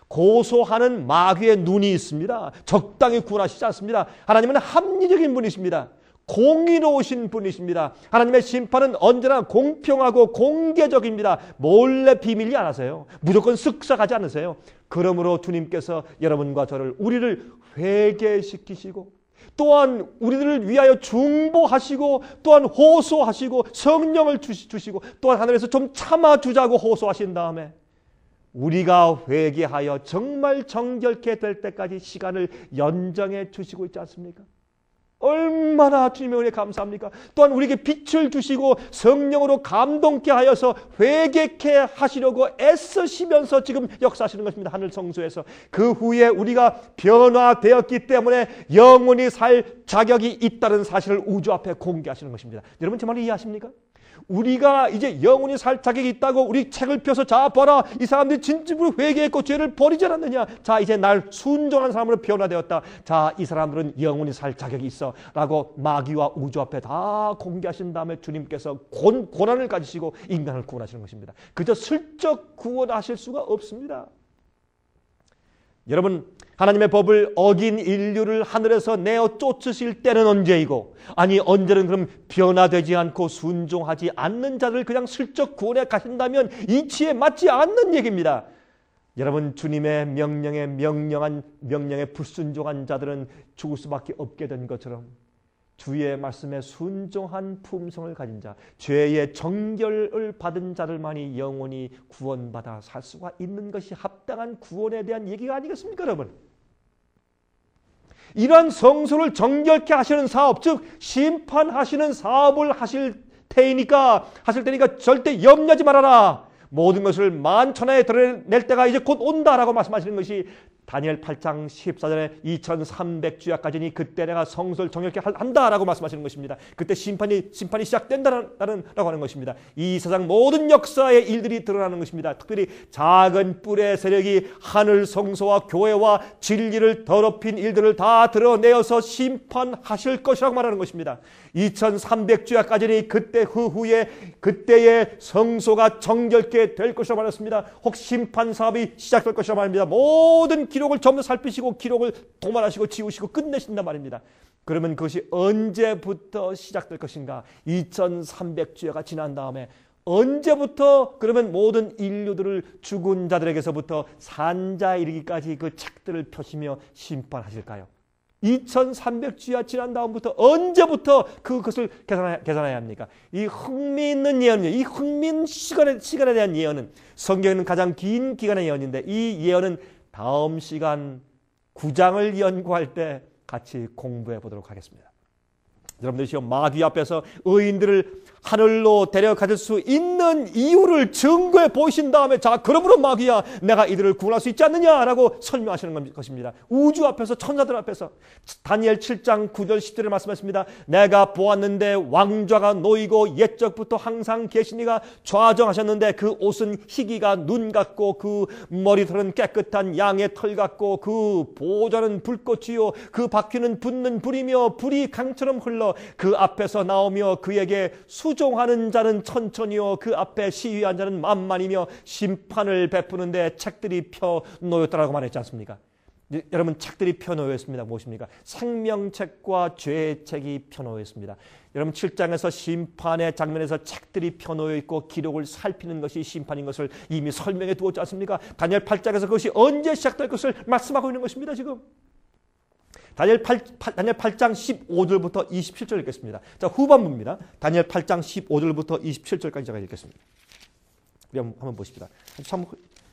고소하는 마귀의 눈이 있습니다. 적당히 구원하시지 않습니다. 하나님은 합리적인 분이십니다. 공의로우신 분이십니다. 하나님의 심판은 언제나 공평하고 공개적입니다. 몰래 비밀리 안 하세요. 무조건 쓱싹하지 않으세요. 그러므로 주님께서 여러분과 저를, 우리를 회개시키시고 또한 우리들을 위하여 중보하시고 또한 호소하시고 성령을 주시고 또한 하늘에서 좀 참아주자고 호소하신 다음에 우리가 회개하여 정말 정결케 될 때까지 시간을 연장해 주시고 있지 않습니까? 얼마나 주님의 은혜 감사합니까? 또한 우리에게 빛을 주시고 성령으로 감동케 하여서 회개케 하시려고 애쓰시면서 지금 역사하시는 것입니다. 하늘 성소에서. 그 후에 우리가 변화되었기 때문에 영원히 살 자격이 있다는 사실을 우주 앞에 공개하시는 것입니다. 여러분 제 말을 이해하십니까? 우리가 이제 영원히 살 자격이 있다고 우리 책을 펴서 자 봐라, 이 사람들이 진심으로 회개했고 죄를 버리지 않았느냐, 자 이제 날 순종한 사람으로 변화되었다, 자 이 사람들은 영원히 살 자격이 있어 라고 마귀와 우주 앞에 다 공개하신 다음에 주님께서 고난을 가지시고 인간을 구원하시는 것입니다. 그저 슬쩍 구원하실 수가 없습니다. 여러분, 하나님의 법을 어긴 인류를 하늘에서 내어 쫓으실 때는 언제이고, 아니 언제는 그럼 변화되지 않고 순종하지 않는 자를 그냥 슬쩍 구원해 가신다면 이치에 맞지 않는 얘기입니다. 여러분, 주님의 명령에 불순종한 자들은 죽을 수밖에 없게 된 것처럼 주의 말씀에 순종한 품성을 가진 자, 죄의 정결을 받은 자들만이 영원히 구원받아 살 수가 있는 것이 합당한 구원에 대한 얘기가 아니겠습니까, 여러분? 이러한 성소를 정결케 하시는 사업, 즉 심판하시는 사업을 하실 테니까 절대 염려하지 말아라. 모든 것을 만천하에 드러낼 때가 이제 곧 온다라고 말씀하시는 것이 다니엘 8장 14절에 2300주야까지니 그때 내가 성소를 정결케 한다라고 말씀하시는 것입니다. 그때 심판이 시작된다라고 하는 것입니다. 이 세상 모든 역사의 일들이 드러나는 것입니다. 특별히 작은 뿔의 세력이 하늘 성소와 교회와 진리를 더럽힌 일들을 다 드러내어서 심판하실 것이라고 말하는 것입니다. 2300주야까지니 그때 후에 그때의 성소가 정결케 될 것이라고 말했습니다. 혹 심판 사업이 시작될 것이라고 말합니다. 모든 기록을 전부 살피시고 기록을 도말하시고 지우시고 끝내신단 말입니다. 그러면 그것이 언제부터 시작될 것인가? 2300주야가 지난 다음에 언제부터 그러면 모든 인류들을 죽은 자들에게서부터 산자에 이르기까지 그 책들을 펴시며 심판하실까요? 2300주야 지난 다음부터 언제부터 그것을 계산해야 합니까? 이 흥미있는 예언이요. 이 흥미있는 시간에 대한 예언은 성경에는 가장 긴 기간의 예언인데 이 예언은 다음 시간 9장을 연구할 때 같이 공부해 보도록 하겠습니다. 여러분들이 마귀 앞에서 의인들을 하늘로 데려가실 수 있는 이유를 증거해 보이신 다음에 자 그러므로 마귀야 내가 이들을 구원할 수 있지 않느냐라고 설명하시는 것입니다. 우주 앞에서 천사들 앞에서 다니엘 7장 9절 10절에 말씀하십니다. 내가 보았는데 왕좌가 놓이고 옛적부터 항상 계시니가 좌정하셨는데 그 옷은 희기가 눈 같고 그 머리털은 깨끗한 양의 털 같고 그 보좌는 불꽃이요 그 바퀴는 붙는 불이며 불이 강처럼 흘러 그 앞에서 나오며 그에게 수종하는 자는 천천히요 그 앞에 시위한 자는 만만이며 심판을 베푸는데 책들이 펴 놓였다라고 말했지 않습니까? 여러분 책들이 펴놓여 있습니다. 무엇입니까? 생명책과 죄의 책이 펴놓여 있습니다. 여러분 7장에서 심판의 장면에서 책들이 펴놓여 있고 기록을 살피는 것이 심판인 것을 이미 설명해 두었지 않습니까? 다니엘 8장에서 그것이 언제 시작될 것을 말씀하고 있는 것입니다. 지금 다니엘 8장 15절부터 27절 읽겠습니다. 자, 후반부입니다. 다니엘 8장 15절부터 27절까지 제가 읽겠습니다. 우리 한번 보십시다. 참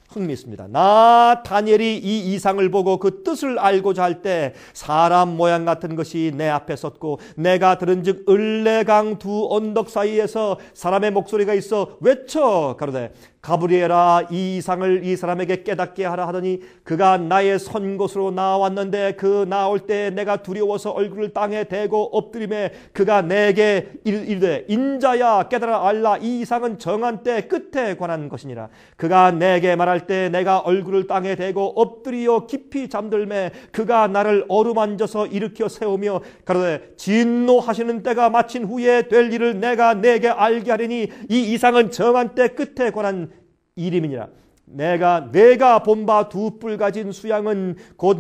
흥미있습니다. 나 다니엘이 이 이상을 보고 그 뜻을 알고자 할 때 사람 모양 같은 것이 내 앞에 섰고 내가 들은즉 을레강 두 언덕 사이에서 사람의 목소리가 있어 외쳐 가로되 가브리엘아 이 이상을 이 사람에게 깨닫게 하라 하더니 그가 나의 선 곳으로 나왔는데 그 나올 때 내가 두려워서 얼굴을 땅에 대고 엎드림에 그가 내게 이르되 인자야 깨달아 알라 이 이상은 정한 때 끝에 관한 것이니라. 그가 내게 말할 때 내가 얼굴을 땅에 대고 엎드리어 깊이 잠들매 그가 나를 어루만져서 일으켜 세우며 가로되 진노하시는 때가 마친 후에 될 일을 내가 내게 알게 하리니 이 이상은 정한 때 끝에 관한 이름이니라. 내가 본 바 두 뿔 가진 수양은 곧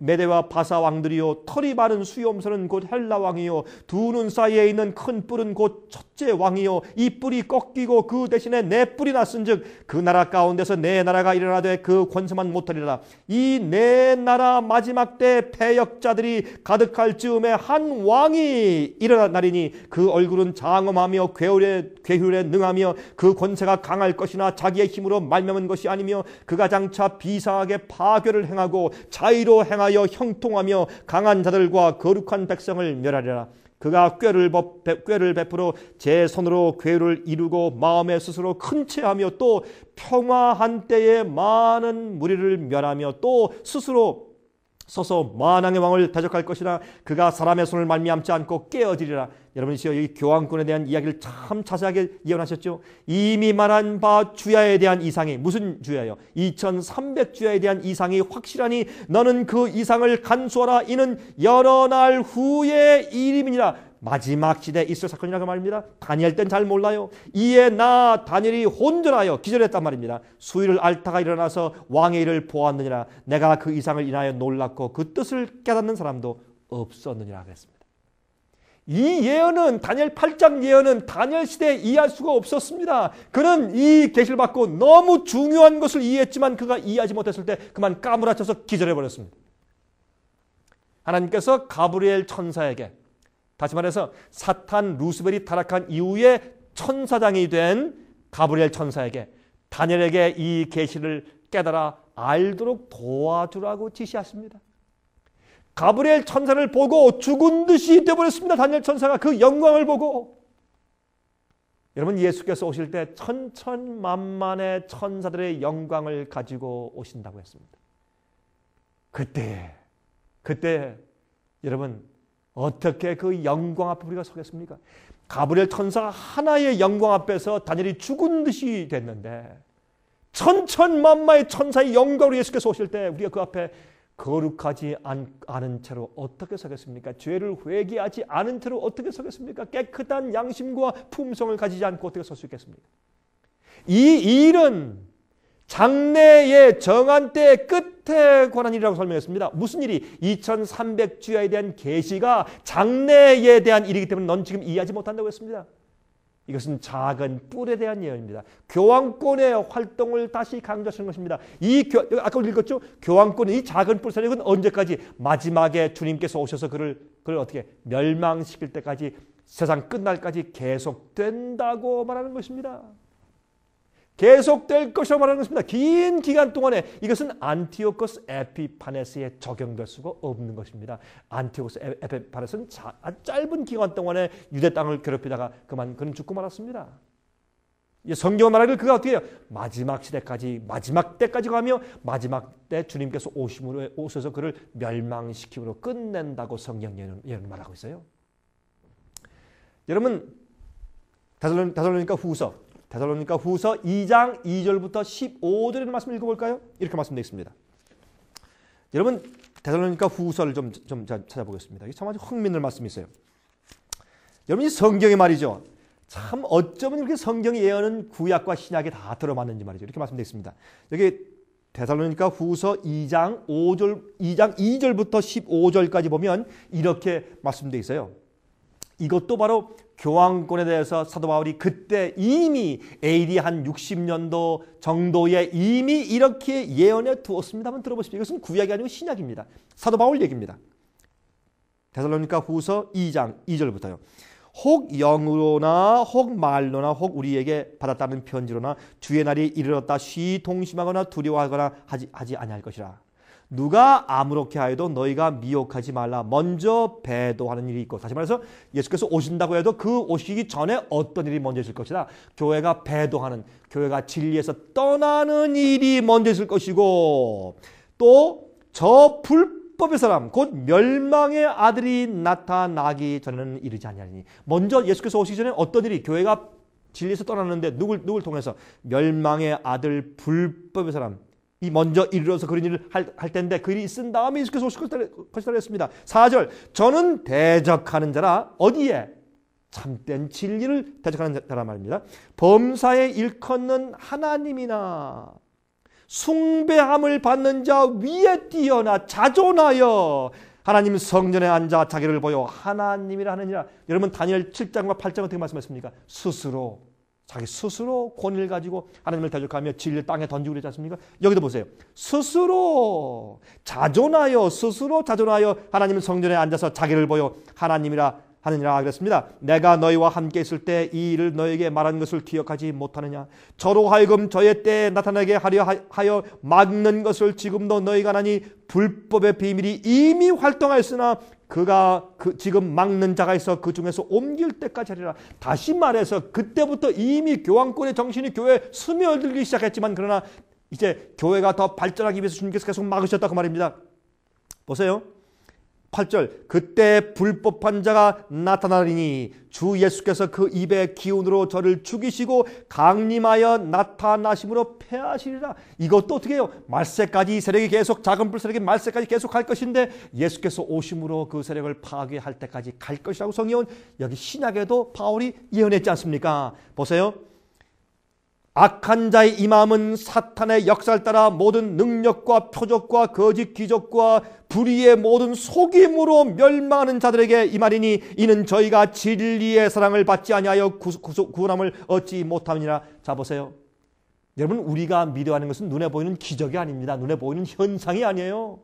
메대와 바사 왕들이요 털이 많은 수염소는 곧 헬라 왕이요 두 눈 사이에 있는 큰 뿔은 곧 첫째 왕이요 이 뿔이 꺾이고 그 대신에 네 뿔이 났은즉 그 나라 가운데서 네 나라가 일어나되 그 권세만 못하리라. 이 네 나라 마지막 때 패역자들이 가득할 즈음에 한 왕이 일어나리니 그 얼굴은 장엄하며 괴휼에 능하며 그 권세가 강할 것이나 자기의 힘으로 말미암은 것이 아니며 그가 장차 비상하게 파괴를 행하고 자의로 행하여 형통하며 강한 자들과 거룩한 백성을 멸하리라. 그가 꾀를 베풀어 제 손으로 괴를 이루고 마음에 스스로 큰 채하며 또 평화한 때에 많은 무리를 멸하며 또 스스로 서서 만왕의 왕을 대적할 것이나 그가 사람의 손을 말미암지 않고 깨어지리라. 여러분이시여 이 교황권에 대한 이야기를 참 자세하게 예언하셨죠. 이미 말한 바 주야에 대한 이상이 무슨 주야요? 2300주야에 대한 이상이 확실하니 너는 그 이상을 간수하라. 이는 여러 날 후의 일임이니라. 마지막 시대에 있을 사건이라고 말입니다. 다니엘 땐 잘 몰라요. 이에 나 다니엘이 혼전하여 기절했단 말입니다. 수일을 앓다가 일어나서 왕의 일을 보았느니라. 내가 그 이상을 인하여 놀랐고 그 뜻을 깨닫는 사람도 없었느니라 그랬습니다. 이 예언은 다니엘 8장 예언은 다니엘 시대에 이해할 수가 없었습니다. 그는 이 계시를 받고 너무 중요한 것을 이해했지만 그가 이해하지 못했을 때 그만 까무라쳐서 기절해버렸습니다. 하나님께서 가브리엘 천사에게 다시 말해서 사탄 루스벨이 타락한 이후에 천사장이 된 가브리엘 천사에게 다니엘에게 이 계시를 깨달아 알도록 도와주라고 지시했습니다. 가브리엘 천사를 보고 죽은 듯이 되어버렸습니다. 다니엘 천사가 그 영광을 보고. 여러분 예수께서 오실 때 천천만만의 천사들의 영광을 가지고 오신다고 했습니다. 그때 여러분 어떻게 그 영광 앞에 우리가 서겠습니까? 가브리엘 천사 하나의 영광 앞에서 다니엘이 죽은 듯이 됐는데 천천만마의 천사의 영광으로 예수께서 오실 때 우리가 그 앞에 거룩하지 않은 채로 어떻게 서겠습니까? 죄를 회개하지 않은 채로 어떻게 서겠습니까? 깨끗한 양심과 품성을 가지지 않고 어떻게 설 수 있겠습니까? 이 일은 장래의 정한 때의 끝에 관한 일이라고 설명했습니다. 무슨 일이? 2300주야에 대한 계시가 장래에 대한 일이기 때문에 넌 지금 이해하지 못한다고 했습니다. 이것은 작은 뿔에 대한 예언입니다. 교황권의 활동을 다시 강조하시는 것입니다. 아까 우리 읽었죠? 교황권의 이 작은 뿔 사역은 언제까지? 마지막에 주님께서 오셔서 그를 어떻게 멸망시킬 때까지 세상 끝날까지 계속된다고 말하는 것입니다. 계속될 것이라고 말하는 것입니다. 긴 기간 동안에 이것은 안티오코스 에피파네스에 적용될 수가 없는 것입니다. 안티오코스 에피파네스는 짧은 기간 동안에 유대 땅을 괴롭히다가 그는 죽고 말았습니다. 성경을 말하기를 그가 어떻게 해요? 마지막 시대까지 마지막 때까지 가며 마지막 때 주님께서 오셔서 그를 멸망시키므로 끝낸다고 성경 예언을 말하고 있어요. 여러분 데살로니가 후서 2장 2절부터 15절의 말씀을 읽어볼까요? 이렇게 말씀되어 있습니다. 여러분 데살로니가 후서를 좀 찾아보겠습니다. 이게 참 아주 흥미있는 말씀이 있어요. 여러분 이 성경이 말이죠. 참 어쩌면 이렇게 성경의 예언은 구약과 신약에 다 들어맞는지 말이죠. 이렇게 말씀되어 있습니다. 여기 데살로니가 후서 2장 2절부터 15절까지 보면 이렇게 말씀되어 있어요. 이것도 바로 교황권에 대해서 사도 바울이 그때 이미 AD 한 60년도 정도에 이미 이렇게 예언해 두었습니다. 한번 들어보십시오. 이것은 구약이 아니고 신약입니다. 사도 바울 얘기입니다. 데살로니가 후서 2장 2절부터요. 혹 영으로나 혹 말로나 혹 우리에게 받았다는 편지로나 주의 날이 이르렀다 시동심하거나 두려워하거나 하지 아니할 것이라. 누가 아무렇게 하여도 너희가 미혹하지 말라. 먼저 배도하는 일이 있고, 다시 말해서 예수께서 오신다고 해도 그 오시기 전에 어떤 일이 먼저 있을 것이다. 교회가 배도하는, 교회가 진리에서 떠나는 일이 먼저 있을 것이고, 또 저 불법의 사람 곧 멸망의 아들이 나타나기 전에는 이르지 아니하리니. 먼저 예수께서 오시기 전에 어떤 일이, 교회가 진리에서 떠나는데 누굴 통해서? 멸망의 아들 불법의 사람 이 먼저 이르러서 그런 일을 할 텐데, 그 일이 있은 다음에 예수께서 오실 것이다 했습니다. 4절, 저는 대적하는 자라. 어디에? 참된 진리를 대적하는 자라 말입니다. 범사에 일컫는 하나님이나 숭배함을 받는 자 위에 뛰어나 자존하여 하나님 성전에 앉아 자기를 보여 하나님이라 하느니라. 여러분 다니엘 7장과 8장 어떻게 말씀하십니까? 자기 스스로 권위를 가지고 하나님을 대적하며 진리를 땅에 던지고 그러지 않습니까? 여기도 보세요. 스스로 자존하여 하나님 성전에 앉아서 자기를 보여 하나님이라 하느니라 그랬습니다. 내가 너희와 함께 있을 때 이 일을 너에게 말한 것을 기억하지 못하느냐? 저로 하여금 저의 때에 나타나게 하여 막는 것을 지금도 너희가 나니 불법의 비밀이 이미 활동하였으나 그가 지금 막는 자가 있어 그 중에서 옮길 때까지 하리라. 다시 말해서 그때부터 이미 교황권의 정신이 교회에 스며들기 시작했지만, 그러나 이제 교회가 더 발전하기 위해서 주님께서 계속 막으셨다고 말입니다. 보세요. 8절, 그때 불법한 자가 나타나리니 주 예수께서 그 입의 기운으로 저를 죽이시고 강림하여 나타나심으로 패하시리라. 이것도 어떻게 해요? 말세까지 세력이 계속, 작은 불 세력이 말세까지 계속 할 것인데 예수께서 오심으로 그 세력을 파괴할 때까지 갈 것이라고 성경은 여기 신약에도 바울이 예언했지 않습니까? 보세요. 악한 자의 이 마음은 사탄의 역사를 따라 모든 능력과 표적과 거짓 기적과 불의의 모든 속임으로 멸망하는 자들에게 임하리니 이는 저희가 진리의 사랑을 받지 아니하여 구원함을 얻지 못함이니라. 자 보세요. 여러분, 우리가 믿어야 하는 것은 눈에 보이는 기적이 아닙니다. 눈에 보이는 현상이 아니에요.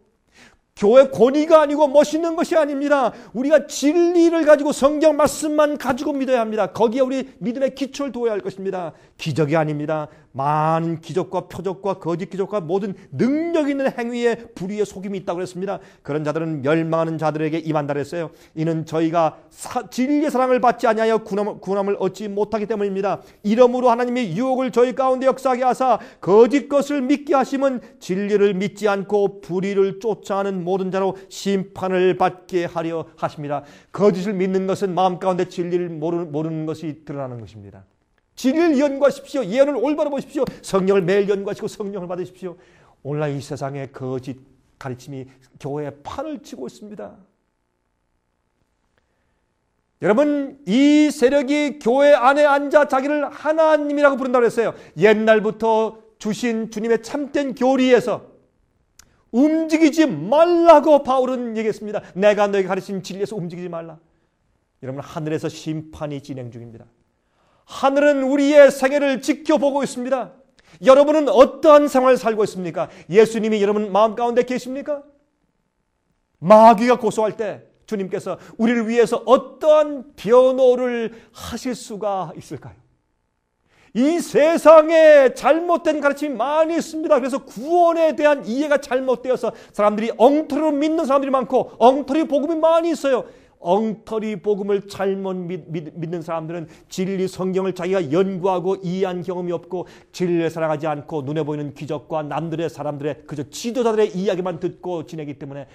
교회 권위가 아니고 멋있는 것이 아닙니다. 우리가 진리를 가지고 성경 말씀만 가지고 믿어야 합니다. 거기에 우리 믿음의 기초를 두어야 할 것입니다. 기적이 아닙니다. 많은 기적과 표적과 거짓 기적과 모든 능력 있는 행위에 불의의 속임이 있다고 그랬습니다. 그런 자들은 멸망하는 자들에게 임한다 그랬어요. 이는 저희가 진리의 사랑을 받지 아니하여 구원함을 얻지 못하기 때문입니다. 이러므로 하나님이 유혹을 저희 가운데 역사하게 하사 거짓 것을 믿게 하심은 진리를 믿지 않고 불의를 쫓아하는 모든 자로 심판을 받게 하려 하십니다. 거짓을 믿는 것은 마음 가운데 진리를 모르는 것이 드러나는 것입니다. 진리를 연구하십시오. 예언을 올바로 보십시오. 성령을 매일 연구하시고 성령을 받으십시오. 오늘날 이 세상에 거짓 가르침이 교회에 판을 치고 있습니다. 여러분, 이 세력이 교회 안에 앉아 자기를 하나님이라고 부른다고 했어요. 옛날부터 주신 주님의 참된 교리에서 움직이지 말라고 바울은 얘기했습니다. 내가 너에게 가르친 진리에서 움직이지 말라. 여러분, 하늘에서 심판이 진행 중입니다. 하늘은 우리의 생애를 지켜보고 있습니다. 여러분은 어떠한 생활을 살고 있습니까? 예수님이 여러분 마음 가운데 계십니까? 마귀가 고소할 때 주님께서 우리를 위해서 어떠한 변호를 하실 수가 있을까요? 이 세상에 잘못된 가르침이 많이 있습니다. 그래서 구원에 대한 이해가 잘못되어서 사람들이 엉터리로 믿는 사람들이 많고 엉터리 복음이 많이 있어요. 엉터리 복음을 잘못 믿는 사람들은 진리 성경을 자기가 연구하고 이해한 경험이 없고 진리를 사랑하지 않고 눈에 보이는 기적과 남들의 사람들의 그저 지도자들의 이야기만 듣고 지내기 때문에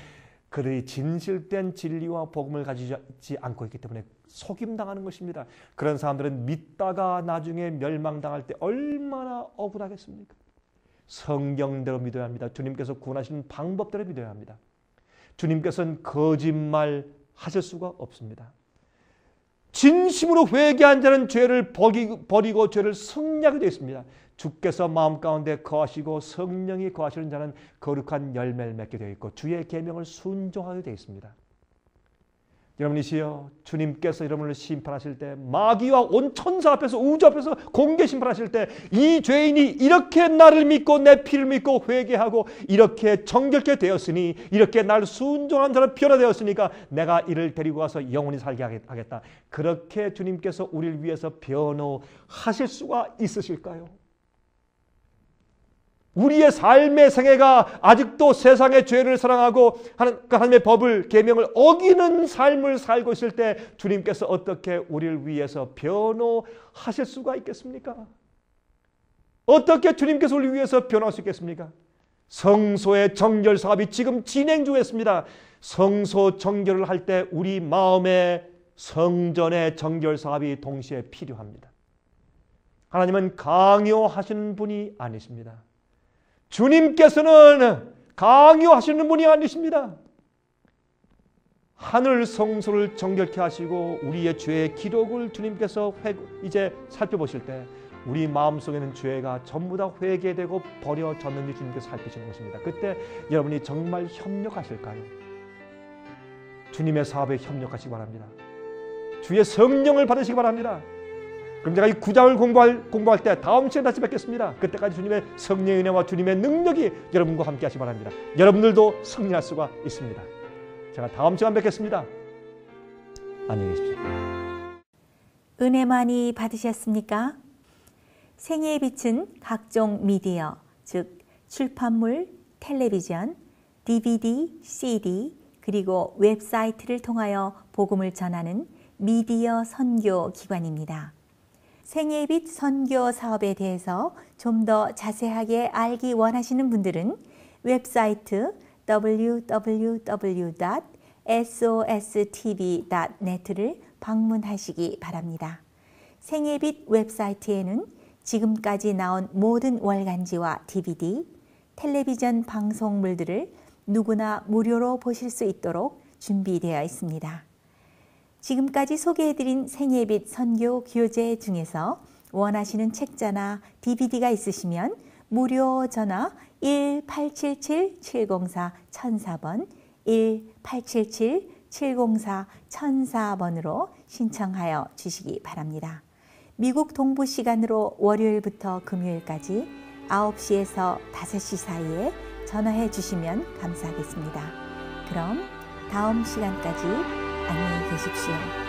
그들이 진실된 진리와 복음을 가지지 않고 있기 때문에 속임당하는 것입니다. 그런 사람들은 믿다가 나중에 멸망당할 때 얼마나 억울하겠습니까? 성경대로 믿어야 합니다. 주님께서 구원하시는 방법대로 믿어야 합니다. 주님께서는 거짓말 하실 수가 없습니다. 진심으로 회개한 자는 죄를 버리고 죄를 승리하게 되어 있습니다. 주께서 마음 가운데 거하시고 성령이 거하시는 자는 거룩한 열매를 맺게 되어 있고 주의 계명을 순종하게 되어 있습니다. 여러분이시여, 주님께서 여러분을 심판하실 때, 마귀와 온 천사 앞에서, 우주 앞에서 공개 심판하실 때, 이 죄인이 이렇게 나를 믿고 내 피를 믿고 회개하고 이렇게 정결케 되었으니, 이렇게 날 순종한 자로 변화되었으니까 내가 이를 데리고 가서 영원히 살게 하겠다. 그렇게 주님께서 우리를 위해서 변호하실 수가 있으실까요? 우리의 삶의 생애가 아직도 세상의 죄를 사랑하고 하나님의 법을, 계명을 어기는 삶을 살고 있을 때 주님께서 어떻게 우리를 위해서 변호하실 수가 있겠습니까? 어떻게 주님께서 우리를 위해서 변호할 수 있겠습니까? 성소의 정결 사업이 지금 진행 중에 있습니다. 성소 정결을 할 때 우리 마음의 성전의 정결 사업이 동시에 필요합니다. 하나님은 강요하시는 분이 아니십니다. 주님께서는 강요하시는 분이 아니십니다. 하늘 성소를 정결케 하시고 우리의 죄의 기록을 주님께서 이제 살펴보실 때 우리 마음속에는 죄가 전부 다 회개되고 버려졌는지 주님께서 살피시는 것입니다. 그때 여러분이 정말 협력하실까요? 주님의 사업에 협력하시기 바랍니다. 주의 성령을 받으시기 바랍니다. 그럼 제가 이 9장을 공부할 때 다음 시간에 다시 뵙겠습니다. 그때까지 주님의 성령의 은혜와 주님의 능력이 여러분과 함께 하시기 바랍니다. 여러분들도 승리할 수가 있습니다. 제가 다음 시간 뵙겠습니다. 안녕히 계십시오. 은혜 많이 받으셨습니까? 생애의 빛은 각종 미디어, 즉 출판물, 텔레비전, DVD, CD, 그리고 웹사이트를 통하여 복음을 전하는 미디어 선교 기관입니다. 생애의 빛 선교 사업에 대해서 좀 더 자세하게 알기 원하시는 분들은 웹사이트 www.sostv.net를 방문하시기 바랍니다. 생애의 빛 웹사이트에는 지금까지 나온 모든 월간지와 DVD, 텔레비전 방송물들을 누구나 무료로 보실 수 있도록 준비되어 있습니다. 지금까지 소개해드린 생애의 빛 선교 교재 중에서 원하시는 책자나 DVD가 있으시면 무료 전화 1-877-704-1004번 1-877-704-1004번으로 신청하여 주시기 바랍니다. 미국 동부 시간으로 월요일부터 금요일까지 9시에서 5시 사이에 전화해 주시면 감사하겠습니다. 그럼 다음 시간까지 안녕히 계십시오.